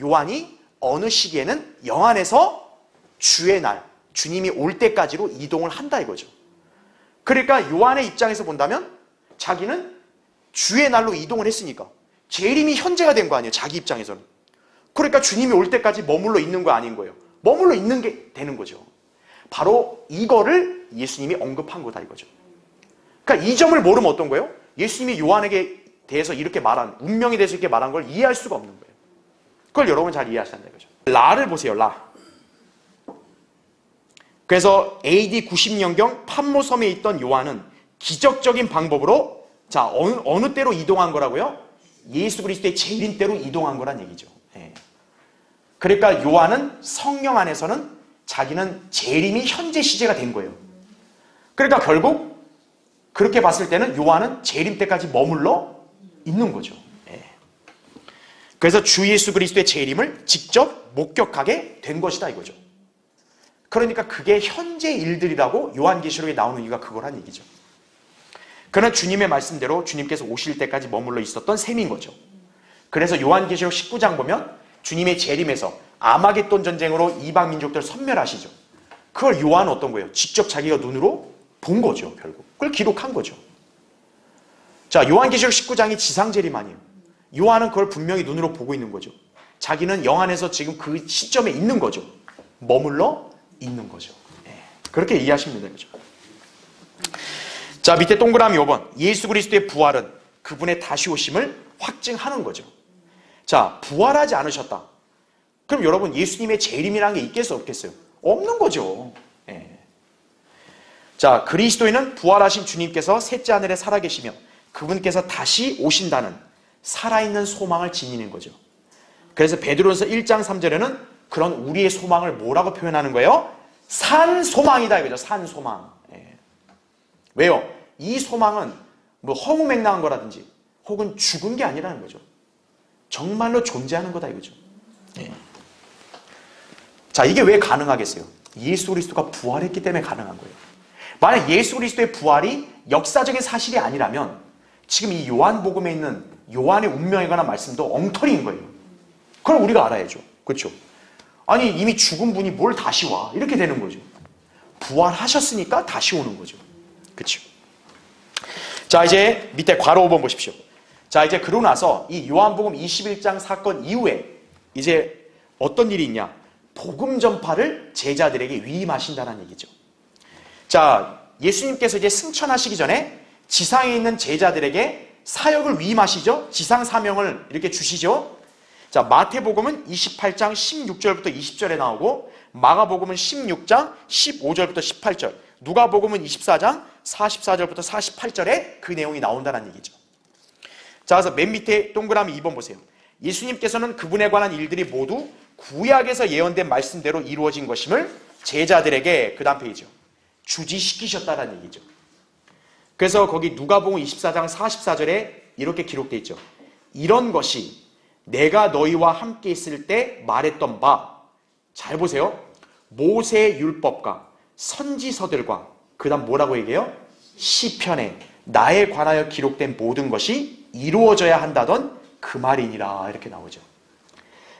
요한이 어느 시기에는 영안에서 주의 날, 주님이 올 때까지로 이동을 한다 이거죠. 그러니까 요한의 입장에서 본다면 자기는 주의 날로 이동을 했으니까 재림이 현재가 된 거 아니에요. 자기 입장에서는. 그러니까 주님이 올 때까지 머물러 있는 거 아닌 거예요. 머물러 있는 게 되는 거죠. 바로 이거를 예수님이 언급한 거다 이거죠. 그러니까 이 점을 모르면 어떤 거예요? 예수님이 요한에게 대해서 이렇게 말한, 운명에 대해서 이렇게 말한 걸 이해할 수가 없는 거예요. 그걸 여러분 잘 이해하셔야 한다 이거죠. 라를 보세요. 라. 그래서 AD 90년경 판모섬에 있던 요한은 기적적인 방법으로 자 어느 때로 이동한 거라고요? 예수 그리스도의 재림 때로 이동한 거란 얘기죠. 그러니까 요한은 성령 안에서는 자기는 재림이 현재 시제가 된 거예요. 그러니까 결국 그렇게 봤을 때는 요한은 재림 때까지 머물러 있는 거죠. 그래서 주 예수 그리스도의 재림을 직접 목격하게 된 것이다 이거죠. 그러니까 그게 현재 일들이라고 요한계시록에 나오는 이유가 그거란 얘기죠. 그는 주님의 말씀대로 주님께서 오실 때까지 머물러 있었던 셈인 거죠. 그래서 요한계시록 19장 보면 주님의 재림에서 아마겟돈 전쟁으로 이방 민족들을 섬멸하시죠. 그걸 요한은 어떤 거예요? 직접 자기가 눈으로 본 거죠. 결국 그걸 기록한 거죠. 자, 요한계시록 19장이 지상재림 아니에요. 요한은 그걸 분명히 눈으로 보고 있는 거죠. 자기는 영안에서 지금 그 시점에 있는 거죠. 머물러 있는 거죠. 그렇게 이해하시면 되는 거죠. 자, 밑에 동그라미 5번. 예수 그리스도의 부활은 그분의 다시 오심을 확증하는 거죠. 자, 부활하지 않으셨다. 그럼 여러분 예수님의 재림이라는 게 있겠어요? 없겠어요? 없는 거죠. 자, 그리스도인은 부활하신 주님께서 셋째 하늘에 살아계시며 그분께서 다시 오신다는 살아있는 소망을 지니는 거죠. 그래서 베드로전서 1장 3절에는 그런 우리의 소망을 뭐라고 표현하는 거예요? 산 소망이다 이거죠. 산 소망. 왜요? 이 소망은 뭐 허무맹랑한 거라든지 혹은 죽은 게 아니라는 거죠. 정말로 존재하는 거다 이거죠. 예. 자, 이게 왜 가능하겠어요? 예수 그리스도가 부활했기 때문에 가능한 거예요. 만약 예수 그리스도의 부활이 역사적인 사실이 아니라면 지금 이 요한복음에 있는 요한의 운명에 관한 말씀도 엉터리인 거예요. 그걸 우리가 알아야죠. 그렇죠? 아니 이미 죽은 분이 뭘 다시 와? 이렇게 되는 거죠. 부활하셨으니까 다시 오는 거죠. 그렇죠? 자, 이제 밑에 괄호 5번 보십시오. 자, 이제 그러고 나서 이 요한복음 21장 사건 이후에 이제 어떤 일이 있냐? 복음 전파를 제자들에게 위임하신다는 얘기죠. 자, 예수님께서 이제 승천하시기 전에 지상에 있는 제자들에게 사역을 위임하시죠. 지상 사명을 이렇게 주시죠. 자, 마태복음은 28장 16절부터 20절에 나오고 마가복음은 16장 15절부터 18절, 누가복음은 24장 44절부터 48절에 그 내용이 나온다는 얘기죠. 자, 그래서 맨 밑에 동그라미 2번 보세요. 예수님께서는 그분에 관한 일들이 모두 구약에서 예언된 말씀대로 이루어진 것임을 제자들에게 그 다음 페이지요. 주지시키셨다는 얘기죠. 그래서 거기 누가복음 24장 44절에 이렇게 기록되어 있죠. 이런 것이 내가 너희와 함께 있을 때 말했던 바, 잘 보세요. 모세의 율법과 선지서들과 그 다음 뭐라고 얘기해요? 시편에 나에 관하여 기록된 모든 것이 이루어져야 한다던 그 말이니라 이렇게 나오죠.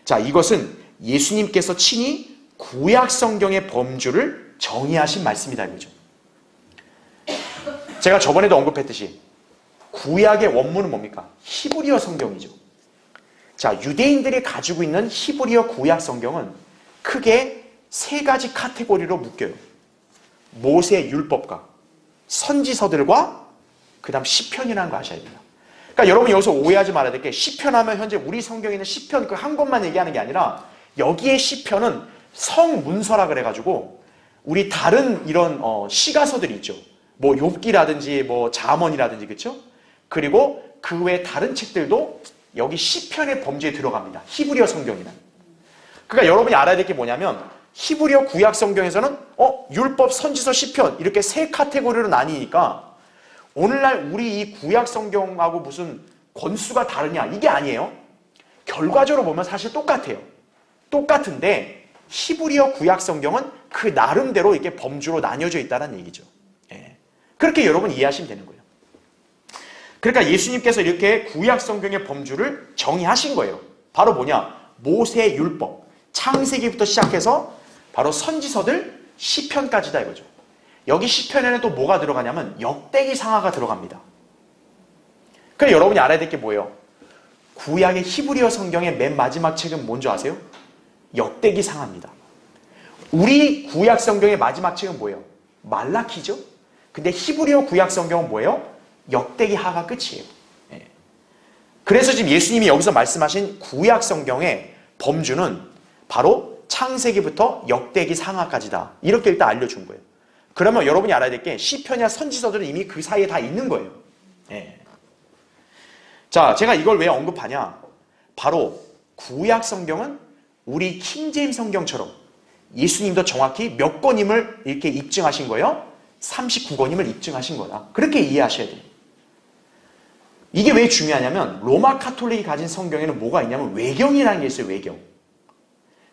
자, 이것은 예수님께서 친히 구약 성경의 범주를 정의하신 말씀이다 이거죠. 제가 저번에도 언급했듯이 구약의 원문은 뭡니까? 히브리어 성경이죠. 자, 유대인들이 가지고 있는 히브리어 구약 성경은 크게 세 가지 카테고리로 묶여요. 모세의 율법과 선지서들과 그 다음 시편이라는 거 아셔야 돼요. 그러니까 여러분 여기서 오해하지 말아야 될 게 시편하면 현재 우리 성경에 있는 시편 그 한 권만 얘기하는 게 아니라 여기에 시편은 성문서라 그래가지고 우리 다른 이런 시가서들이 있죠. 뭐 욥기라든지 뭐 잠언이라든지 그렇죠? 그리고 그 외 다른 책들도 여기 시편의 범주에 들어갑니다. 히브리어 성경이란. 그러니까 여러분이 알아야 될 게 뭐냐면 히브리어 구약 성경에서는 율법, 선지서, 시편 이렇게 세 카테고리로 나뉘니까 오늘날 우리 이 구약 성경하고 무슨 권수가 다르냐 이게 아니에요. 결과적으로 보면 사실 똑같아요. 똑같은데 히브리어 구약 성경은 그 나름대로 이렇게 범주로 나뉘어져 있다는 얘기죠. 예. 그렇게 여러분 이해하시면 되는 거예요. 그러니까 예수님께서 이렇게 구약 성경의 범주를 정의하신 거예요. 바로 뭐냐? 모세의 율법, 창세기부터 시작해서 바로 선지서들, 시편까지다 이거죠. 여기 시편에는 또 뭐가 들어가냐면 역대기 상하가 들어갑니다. 그러니까 여러분이 알아야 될 게 뭐예요? 구약의 히브리어 성경의 맨 마지막 책은 뭔지 아세요? 역대기 상하입니다. 우리 구약 성경의 마지막 책은 뭐예요? 말라키죠? 근데 히브리어 구약 성경은 뭐예요? 역대기 하가 끝이에요. 예. 그래서 지금 예수님이 여기서 말씀하신 구약 성경의 범주는 바로 창세기부터 역대기 상하까지다. 이렇게 일단 알려준 거예요. 그러면 여러분이 알아야 될 게 시편이나 선지서들은 이미 그 사이에 다 있는 거예요. 예. 자, 제가 이걸 왜 언급하냐? 바로 구약 성경은 우리 킹제임 성경처럼 예수님도 정확히 몇 권임을 이렇게 입증하신 거예요? 39권임을 입증하신 거다. 그렇게 이해하셔야 돼요. 이게 왜 중요하냐면 로마 카톨릭이 가진 성경에는 뭐가 있냐면 외경이라는 게 있어요. 외경.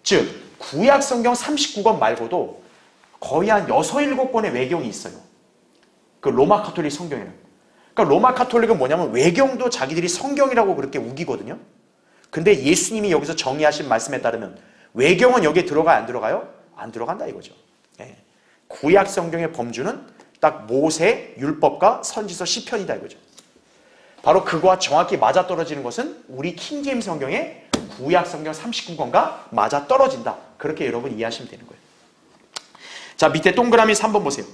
즉 구약 성경 39권 말고도 거의 한 6, 7권의 외경이 있어요. 그 로마 카톨릭 성경에는. 그러니까 로마 카톨릭은 뭐냐면 외경도 자기들이 성경이라고 그렇게 우기거든요. 근데 예수님이 여기서 정의하신 말씀에 따르면 외경은 여기에 들어가요? 안 들어가요? 안 들어간다 이거죠. 예. 구약 성경의 범주는 딱 모세, 율법과 선지서, 시편이다 이거죠. 바로 그거와 정확히 맞아떨어지는 것은 우리 킹제임 성경의 구약 성경 39권과 맞아떨어진다. 그렇게 여러분 이해하시면 되는 거예요. 자, 밑에 동그라미 3번 보세요.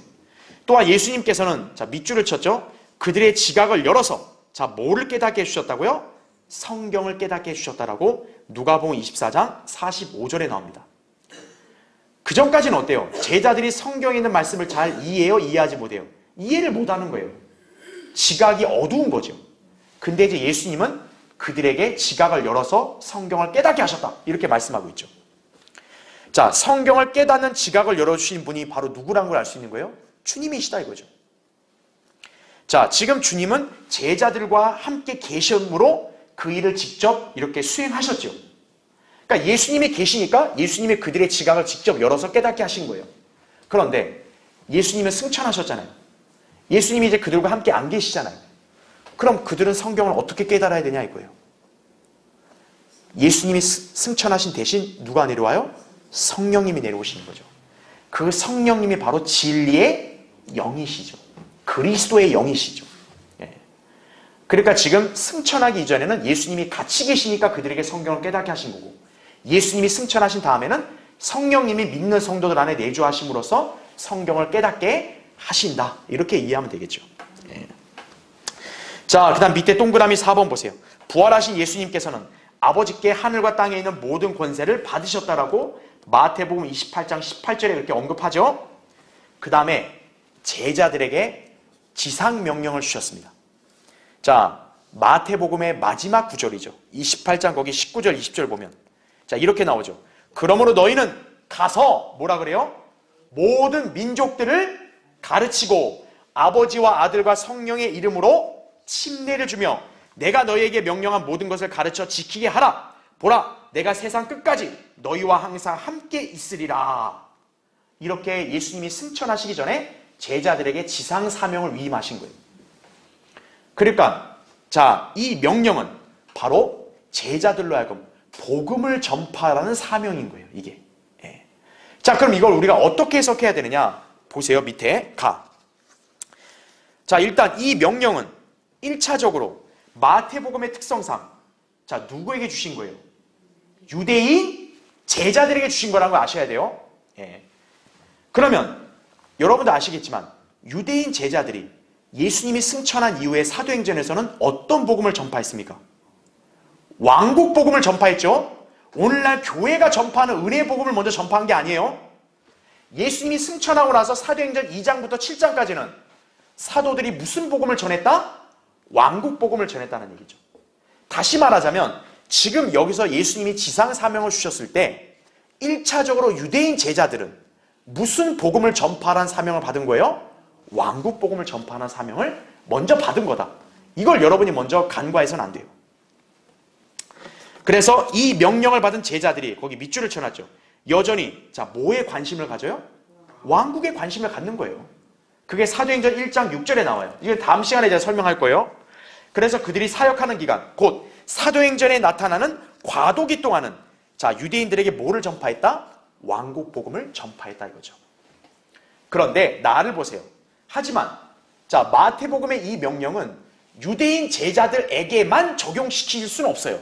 또한 예수님께서는 자 밑줄을 쳤죠. 그들의 지각을 열어서 자 뭐를 깨닫게 해주셨다고요? 성경을 깨닫게 해주셨다라고 누가복음 24장 45절에 나옵니다. 그 전까지는 어때요? 제자들이 성경에 있는 말씀을 잘 이해해요? 이해하지 못해요? 이해를 못하는 거예요. 지각이 어두운 거죠. 근데 이제 예수님은 그들에게 지각을 열어서 성경을 깨닫게 하셨다. 이렇게 말씀하고 있죠. 자, 성경을 깨닫는 지각을 열어주신 분이 바로 누구라는 걸 알 수 있는 거예요? 주님이시다 이거죠. 자, 지금 주님은 제자들과 함께 계심으로 그 일을 직접 이렇게 수행하셨죠. 그러니까 예수님이 계시니까 예수님이 그들의 지각을 직접 열어서 깨닫게 하신 거예요. 그런데 예수님은 승천하셨잖아요. 예수님이 이제 그들과 함께 안 계시잖아요. 그럼 그들은 성경을 어떻게 깨달아야 되냐 이거예요. 예수님이 승천하신 대신 누가 내려와요? 성령님이 내려오시는 거죠. 그 성령님이 바로 진리의 영이시죠. 그리스도의 영이시죠. 예. 그러니까 지금 승천하기 이전에는 예수님이 같이 계시니까 그들에게 성경을 깨닫게 하신 거고, 예수님이 승천하신 다음에는 성령님이 믿는 성도들 안에 내주하심으로써 성경을 깨닫게 하신다. 이렇게 이해하면 되겠죠. 예. 자, 그 다음 밑에 동그라미 4번 보세요. 부활하신 예수님께서는 아버지께 하늘과 땅에 있는 모든 권세를 받으셨다라고 마태복음 28장 18절에 그렇게 언급하죠. 그 다음에 제자들에게 지상명령을 주셨습니다. 자, 마태복음의 마지막 구절이죠. 28장 거기 19절 20절 보면 자, 이렇게 나오죠. 그러므로 너희는 가서 뭐라 그래요? 모든 민족들을 가르치고 아버지와 아들과 성령의 이름으로 침례를 주며 내가 너희에게 명령한 모든 것을 가르쳐 지키게 하라. 보라, 내가 세상 끝까지 너희와 항상 함께 있으리라. 이렇게 예수님이 승천하시기 전에 제자들에게 지상 사명을 위임하신 거예요. 그러니까 자, 이 명령은 바로 제자들로 하여금 복음을 전파하라는 사명인 거예요. 이게. 예. 자, 그럼 이걸 우리가 어떻게 해석해야 되느냐? 보세요. 밑에 가. 자, 일단 이 명령은 1차적으로 마태복음의 특성상 자, 누구에게 주신 거예요? 유대인 제자들에게 주신 거라는 걸 아셔야 돼요. 예. 그러면 여러분도 아시겠지만 유대인 제자들이 예수님이 승천한 이후에 사도행전에서는 어떤 복음을 전파했습니까? 왕국 복음을 전파했죠. 오늘날 교회가 전파하는 은혜의 복음을 먼저 전파한 게 아니에요. 예수님이 승천하고 나서 사도행전 2장부터 7장까지는 사도들이 무슨 복음을 전했다? 왕국 복음을 전했다는 얘기죠. 다시 말하자면 지금 여기서 예수님이 지상 사명을 주셨을 때 1차적으로 유대인 제자들은 무슨 복음을 전파하라는 사명을 받은 거예요? 왕국 복음을 전파하는 사명을 먼저 받은 거다. 이걸 여러분이 먼저 간과해서는 안 돼요. 그래서 이 명령을 받은 제자들이 거기 밑줄을 쳐놨죠. 여전히 자, 뭐에 관심을 가져요? 왕국에 관심을 갖는 거예요. 그게 사도행전 1장 6절에 나와요. 이건 다음 시간에 제가 설명할 거예요. 그래서 그들이 사역하는 기간, 곧 사도행전에 나타나는 과도기 동안은 자, 유대인들에게 뭐를 전파했다? 왕국 복음을 전파했다 이거죠. 그런데 나를 보세요. 하지만 자, 마태복음의 이 명령은 유대인 제자들에게만 적용시킬 수는 없어요.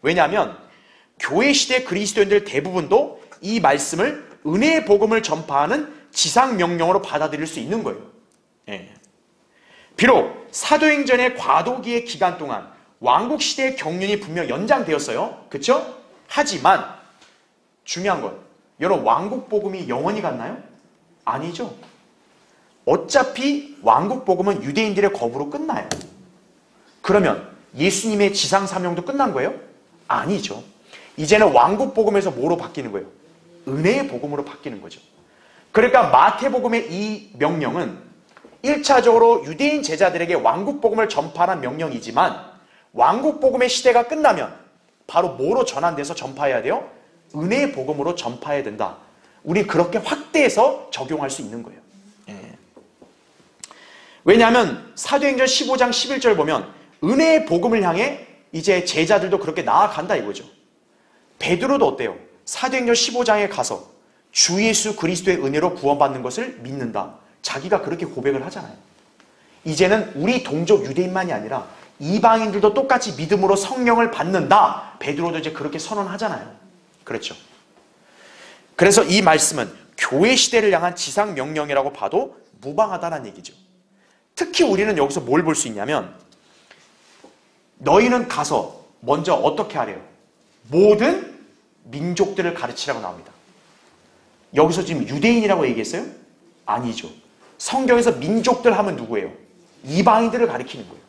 왜냐하면 교회 시대 그리스도인들 대부분도 이 말씀을 은혜의 복음을 전파하는 지상 명령으로 받아들일 수 있는 거예요. 예. 비록 사도행전의 과도기의 기간 동안 왕국 시대의 경륜이 분명 연장되었어요. 그렇죠? 하지만 중요한 건 여러분, 왕국 복음이 영원히 갔나요? 아니죠. 어차피 왕국 복음은 유대인들의 겁으로 끝나요. 그러면 예수님의 지상 사명도 끝난 거예요? 아니죠. 이제는 왕국 복음에서 뭐로 바뀌는 거예요? 은혜의 복음으로 바뀌는 거죠. 그러니까 마태복음의 이 명령은 1차적으로 유대인 제자들에게 왕국 복음을 전파하는 명령이지만 왕국 복음의 시대가 끝나면 바로 뭐로 전환돼서 전파해야 돼요? 은혜의 복음으로 전파해야 된다. 우리 그렇게 확대해서 적용할 수 있는 거예요. 예. 왜냐하면 사도행전 15장 11절 보면 은혜의 복음을 향해 이제 제자들도 그렇게 나아간다 이거죠. 베드로도 어때요? 사도행전 15장에 가서 주 예수 그리스도의 은혜로 구원받는 것을 믿는다. 자기가 그렇게 고백을 하잖아요. 이제는 우리 동족 유대인만이 아니라 이방인들도 똑같이 믿음으로 성령을 받는다. 베드로도 이제 그렇게 선언하잖아요. 그렇죠. 그래서 이 말씀은 교회 시대를 향한 지상 명령이라고 봐도 무방하다는 얘기죠. 특히 우리는 여기서 뭘 볼 수 있냐면 너희는 가서 먼저 어떻게 하래요? 모든 민족들을 가르치라고 나옵니다. 여기서 지금 유대인이라고 얘기했어요? 아니죠. 성경에서 민족들 하면 누구예요? 이방인들을 가리키는 거예요.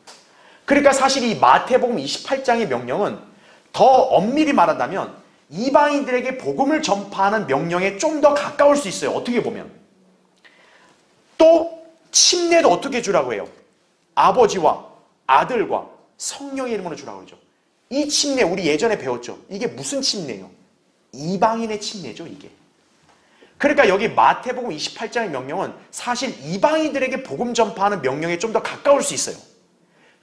그러니까 사실 이 마태복음 28장의 명령은 더 엄밀히 말한다면 이방인들에게 복음을 전파하는 명령에 좀 더 가까울 수 있어요. 어떻게 보면. 또 침례도 어떻게 주라고 해요? 아버지와 아들과 성령의 이름으로 주라고 그러죠. 이 침례 우리 예전에 배웠죠. 이게 무슨 침례예요? 이방인의 침례죠, 이게. 그러니까 여기 마태복음 28장의 명령은 사실 이방인들에게 복음 전파하는 명령에 좀 더 가까울 수 있어요.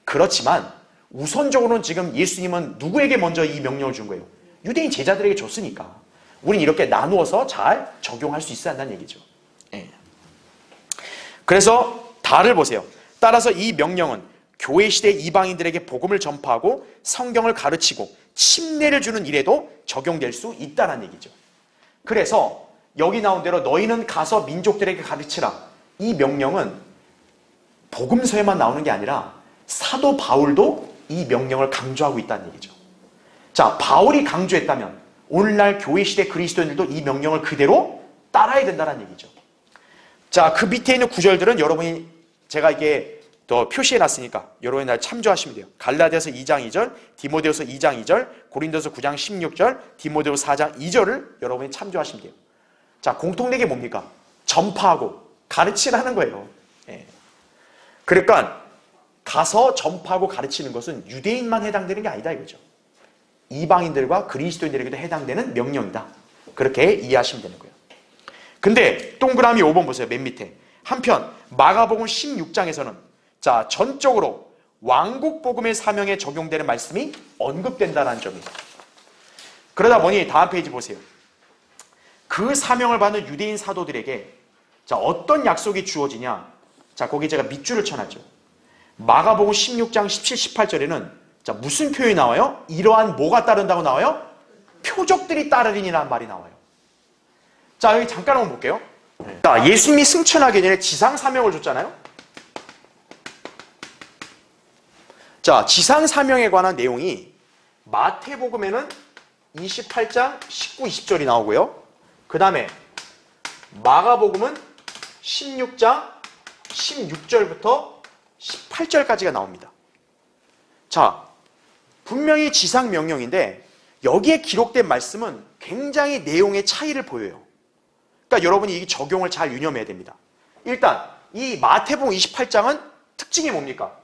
그렇지만 우선적으로는 지금 예수님은 누구에게 먼저 이 명령을 준 거예요? 유대인 제자들에게 줬으니까 우린 이렇게 나누어서 잘 적용할 수 있어야 한다는 얘기죠. 예. 그래서 다를 보세요. 따라서 이 명령은 교회 시대 이방인들에게 복음을 전파하고 성경을 가르치고 침례를 주는 일에도 적용될 수 있다는 얘기죠. 그래서 여기 나온 대로 너희는 가서 민족들에게 가르치라. 이 명령은 복음서에만 나오는 게 아니라 사도 바울도 이 명령을 강조하고 있다는 얘기죠. 자, 바울이 강조했다면 오늘날 교회 시대 그리스도인들도 이 명령을 그대로 따라야 된다는 얘기죠. 자, 그 밑에 있는 구절들은 여러분이 제가 이게 더 표시해 놨으니까 여러분이 날 참조하시면 돼요. 갈라디아서 2장 2절, 디모데후서 2장 2절, 고린도서 9장 16절, 디모데후서 4장 2절을 여러분이 참조하시면 돼요. 자, 공통된 게 뭡니까? 전파하고 가르치라는 거예요. 예. 그러니까 가서 전파하고 가르치는 것은 유대인만 해당되는 게 아니다 이거죠. 이방인들과 그리스도인들에게도 해당되는 명령이다. 그렇게 이해하시면 되는 거예요. 근데 동그라미 5번 보세요. 맨 밑에. 한편 마가복음 16장에서는 자, 전적으로 왕국복음의 사명에 적용되는 말씀이 언급된다는 점이에요. 그러다 보니 다음 페이지 보세요. 그 사명을 받는 유대인 사도들에게 자, 어떤 약속이 주어지냐? 자, 거기 제가 밑줄을 쳐놨죠. 마가복음 16장 17, 18절에는 자, 무슨 표현이 나와요? 이러한 뭐가 따른다고 나와요? 표적들이 따르리니라는 말이 나와요. 자, 여기 잠깐 한번 볼게요. 자, 예수님이 승천하기 전에 지상 사명을 줬잖아요. 자, 지상 사명에 관한 내용이 마태복음에는 28장 19, 20절이 나오고요. 그 다음에 마가복음은 16장 16절부터 18절까지가 나옵니다. 자, 분명히 지상 명령인데 여기에 기록된 말씀은 굉장히 내용의 차이를 보여요. 그러니까 여러분이 이 적용을 잘 유념해야 됩니다. 일단 이 마태복음 28장은 특징이 뭡니까?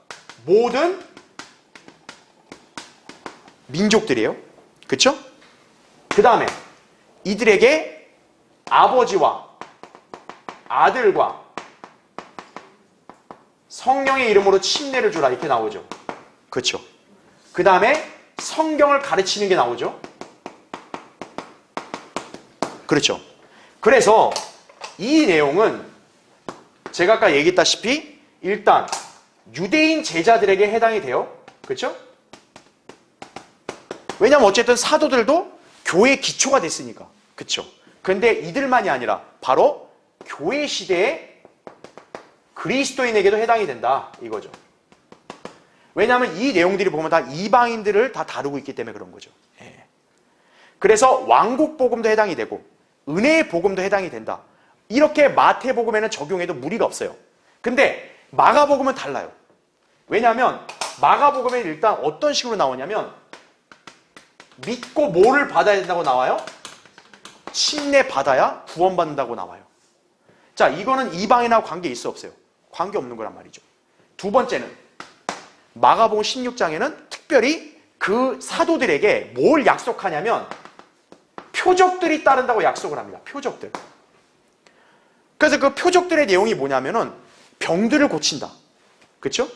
모든 민족들이에요. 그렇죠? 그 다음에 이들에게 아버지와 아들과 성령의 이름으로 침례를 주라 이렇게 나오죠. 그렇죠? 그 다음에 성경을 가르치는 게 나오죠. 그렇죠? 그래서 이 내용은 제가 아까 얘기했다시피 일단 유대인 제자들에게 해당이 돼요. 그렇죠? 왜냐하면 어쨌든 사도들도 교회의 기초가 됐으니까. 그렇죠? 근데 이들만이 아니라 바로 교회 시대의 그리스도인에게도 해당이 된다 이거죠. 왜냐하면 이 내용들이 보면 다 이방인들을 다 다루고 있기 때문에 그런 거죠. 예. 그래서 왕국 복음도 해당이 되고 은혜의 복음도 해당이 된다. 이렇게 마태복음에는 적용해도 무리가 없어요. 근데 마가복음은 달라요. 왜냐하면 마가복음에 일단 어떤 식으로 나오냐면 믿고 뭐를 받아야 된다고 나와요? 침례 받아야 구원받는다고 나와요. 자, 이거는 이방인하고 관계 있어 없어요? 관계 없는 거란 말이죠. 두 번째는 마가복음 16장에는 특별히 그 사도들에게 뭘 약속하냐면 표적들이 따른다고 약속을 합니다. 표적들. 그래서 그 표적들의 내용이 뭐냐면은 병들을 고친다. 그렇죠?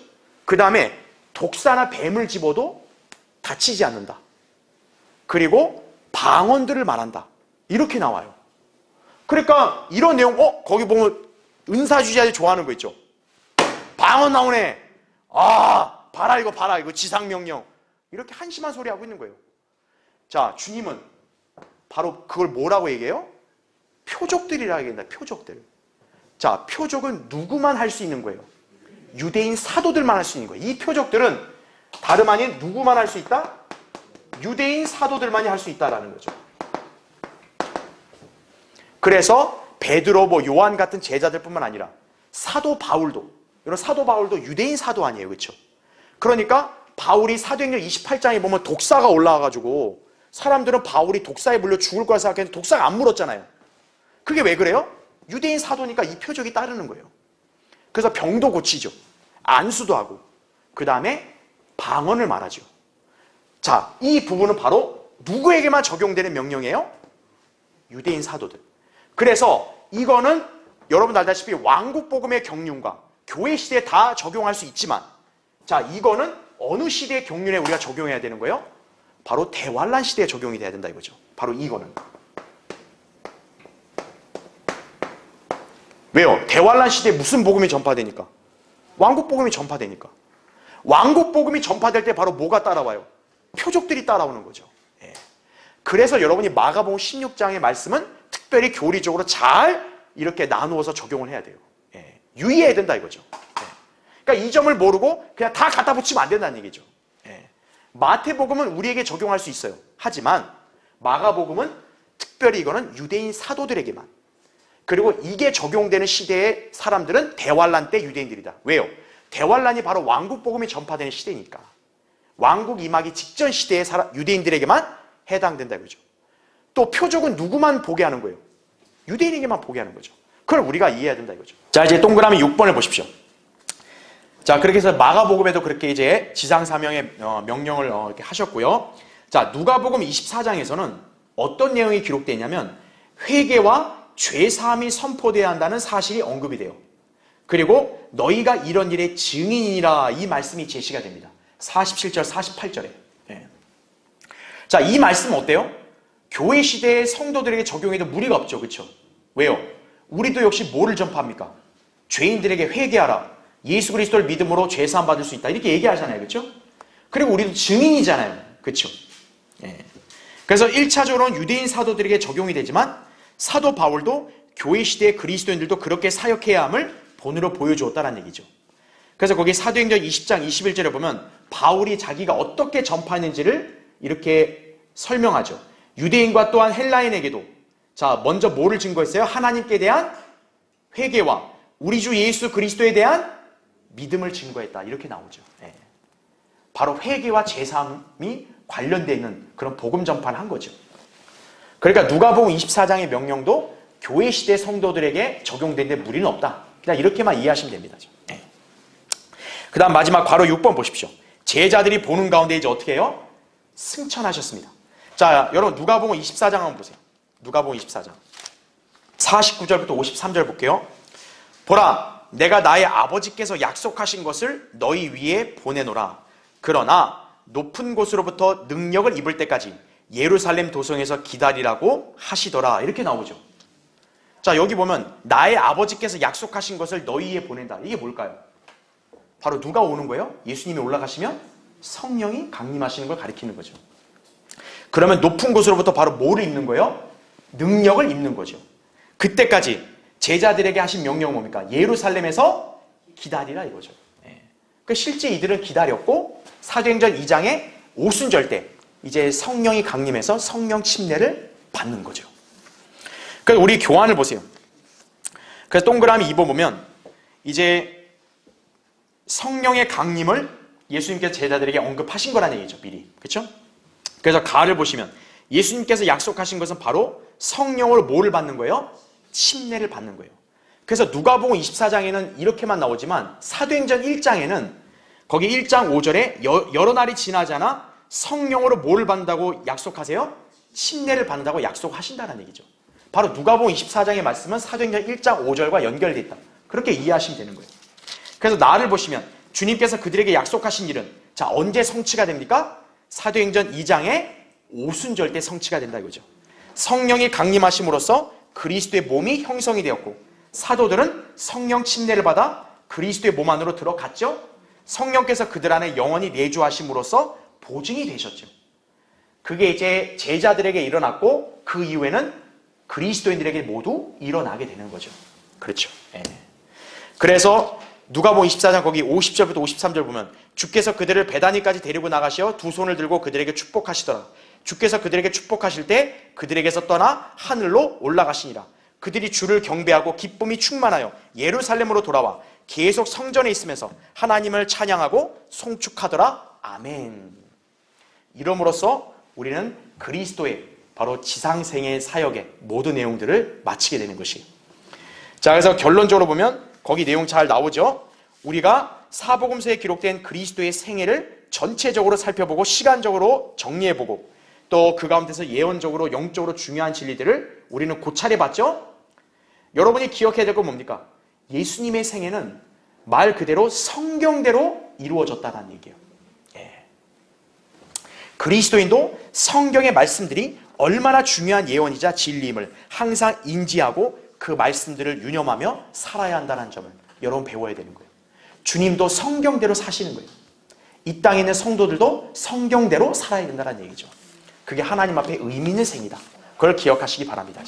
그 다음에 독사나 뱀을 집어도 다치지 않는다. 그리고 방언들을 말한다. 이렇게 나와요. 그러니까 이런 내용, 거기 보면 은사주의자들이 좋아하는 거 있죠. 방언 나오네. 아, 봐라 이거 봐라 이거 지상명령. 이렇게 한심한 소리 하고 있는 거예요. 자, 주님은 바로 그걸 뭐라고 얘기해요? 표적들이라고 얘기한다. 표적들. 자, 표적은 누구만 할 수 있는 거예요? 유대인 사도들만 할 수 있는 거예요. 이 표적들은 다름 아닌 누구만 할 수 있다? 유대인 사도들만이 할 수 있다라는 거죠. 그래서 베드로, 요한 같은 제자들뿐만 아니라 사도 바울도, 이런 사도 바울도 유대인 사도 아니에요, 그렇죠? 그러니까 바울이 사도행전 28장에 보면 독사가 올라와가지고 사람들은 바울이 독사에 물려 죽을 거라 생각했는데 독사가 안 물었잖아요. 그게 왜 그래요? 유대인 사도니까 이 표적이 따르는 거예요. 그래서 병도 고치죠. 안수도 하고 그 다음에 방언을 말하죠. 자, 이 부분은 바로 누구에게만 적용되는 명령이에요? 유대인 사도들. 그래서 이거는 여러분 알다시피 왕국복음의 경륜과 교회 시대에 다 적용할 수 있지만, 자, 이거는 어느 시대의 경륜에 우리가 적용해야 되는 거예요? 바로 대환란 시대에 적용이 돼야 된다 이거죠. 바로 이거는. 왜요? 대환란 시대에 무슨 복음이 전파되니까? 왕국복음이 전파되니까. 왕국복음이 전파될 때 바로 뭐가 따라와요? 표적들이 따라오는 거죠. 예. 그래서 여러분이 마가복음 16장의 말씀은 특별히 교리적으로 잘 이렇게 나누어서 적용을 해야 돼요. 예. 유의해야 된다 이거죠. 예. 그러니까 이 점을 모르고 그냥 다 갖다 붙이면 안 된다는 얘기죠. 예. 마태복음은 우리에게 적용할 수 있어요. 하지만 마가복음은 특별히 이거는 유대인 사도들에게만, 그리고 이게 적용되는 시대의 사람들은 대환란 때 유대인들이다. 왜요? 대환란이 바로 왕국복음이 전파되는 시대니까. 왕국 임하기 직전 시대의 유대인들에게만 해당된다 이거죠. 또 표적은 누구만 보게 하는 거예요? 유대인에게만 보게 하는 거죠. 그걸 우리가 이해해야 된다 이거죠. 자, 이제 동그라미 6번을 보십시오. 자, 그렇게 해서 마가복음에도 그렇게 이제 지상사명의 명령을 이렇게 하셨고요. 자, 누가복음 24장에서는 어떤 내용이 기록되어 있냐면 회개와 죄사함이 선포되어야 한다는 사실이 언급이 돼요. 그리고 너희가 이런 일의 증인이라 이 말씀이 제시가 됩니다. 47절, 48절에. 예. 자, 이 말씀은 어때요? 교회 시대의 성도들에게 적용해도 무리가 없죠. 그렇죠? 왜요? 우리도 역시 뭐를 전파합니까? 죄인들에게 회개하라. 예수 그리스도를 믿음으로 죄사함 받을 수 있다. 이렇게 얘기하잖아요. 그렇죠? 그리고 우리도 증인이잖아요. 그렇죠? 예. 그래서 1차적으로는 유대인 사도들에게 적용이 되지만 사도 바울도 교회 시대의 그리스도인들도 그렇게 사역해야 함을 본으로 보여주었다는 얘기죠. 그래서 거기 사도행전 20장 21절에 보면 바울이 자기가 어떻게 전파했는지를 이렇게 설명하죠. 유대인과 또한 헬라인에게도, 자, 먼저 뭐를 증거했어요? 하나님께 대한 회개와 우리 주 예수 그리스도에 대한 믿음을 증거했다. 이렇게 나오죠. 네. 바로 회개와 제사함이 관련되어 있는 그런 복음 전파를 한 거죠. 그러니까 누가복음 24장의 명령도 교회 시대 성도들에게 적용되는데 무리는 없다. 그냥 이렇게만 이해하시면 됩니다. 네. 그 다음 마지막 괄호 6번 보십시오. 제자들이 보는 가운데 이제 어떻게 해요? 승천하셨습니다. 자, 여러분 누가복음 24장 한번 보세요. 누가복음 24장 49절부터 53절 볼게요. 보라, 내가 나의 아버지께서 약속하신 것을 너희 위에 보내노라. 그러나 높은 곳으로부터 능력을 입을 때까지 예루살렘 도성에서 기다리라고 하시더라. 이렇게 나오죠. 자, 여기 보면 나의 아버지께서 약속하신 것을 너희 위에 보낸다. 이게 뭘까요? 바로 누가 오는 거예요? 예수님이 올라가시면 성령이 강림하시는 걸 가리키는 거죠. 그러면 높은 곳으로부터 바로 뭐를 입는 거예요? 능력을 입는 거죠. 그때까지 제자들에게 하신 명령은 뭡니까? 예루살렘에서 기다리라 이거죠. 그러니까 실제 이들은 기다렸고 사도행전 2장의 오순절 때 이제 성령이 강림해서 성령 침례를 받는 거죠. 그래서 우리 교환을 보세요. 그래서 동그라미 2번 보면 이제 성령의 강림을 예수님께서 제자들에게 언급하신 거라는 얘기죠. 미리. 그렇죠? 그래서 가를 보시면 예수님께서 약속하신 것은 바로 성령으로 뭐를 받는 거예요? 침례를 받는 거예요. 그래서 누가복음 24장에는 이렇게만 나오지만 사도행전 1장에는 거기 1장 5절에 여러 날이 지나지 않아 성령으로 뭐를 받는다고 약속하세요? 침례를 받는다고 약속하신다는 얘기죠. 바로 누가복음 24장의 말씀은 사도행전 1장 5절과 연결되어 있다. 그렇게 이해하시면 되는 거예요. 그래서 나를 보시면 주님께서 그들에게 약속하신 일은 자, 언제 성취가 됩니까? 사도행전 2장의 오순절 때 성취가 된다 이거죠. 성령이 강림하심으로써 그리스도의 몸이 형성이 되었고 사도들은 성령 침례를 받아 그리스도의 몸 안으로 들어갔죠. 성령께서 그들 안에 영원히 내주하심으로써 보증이 되셨죠. 그게 이제 제자들에게 일어났고 그 이후에는 그리스도인들에게 모두 일어나게 되는 거죠. 그렇죠. 예. 그래서 누가복음 24장 거기 50절부터 53절 보면 주께서 그들을 베다니까지 데리고 나가시어 두 손을 들고 그들에게 축복하시더라. 주께서 그들에게 축복하실 때 그들에게서 떠나 하늘로 올라가시니라. 그들이 주를 경배하고 기쁨이 충만하여 예루살렘으로 돌아와 계속 성전에 있으면서 하나님을 찬양하고 송축하더라. 아멘. 이름으로써 우리는 그리스도의 바로 지상생의 사역의 모든 내용들을 마치게 되는 것이에요. 자, 그래서 결론적으로 보면 거기 내용 잘 나오죠. 우리가 사복음서에 기록된 그리스도의 생애를 전체적으로 살펴보고 시간적으로 정리해보고 또 그 가운데서 예언적으로 영적으로 중요한 진리들을 우리는 고찰해 봤죠? 여러분이 기억해야 될 건 뭡니까? 예수님의 생애는 말 그대로 성경대로 이루어졌다는 얘기예요. 예. 그리스도인도 성경의 말씀들이 얼마나 중요한 예언이자 진리임을 항상 인지하고 그 말씀들을 유념하며 살아야 한다는 점을 여러분 배워야 되는 거예요. 주님도 성경대로 사시는 거예요. 이 땅에 있는 성도들도 성경대로 살아야 된다는 얘기죠. 그게 하나님 앞에 의미 있는 생이다. 그걸 기억하시기 바랍니다.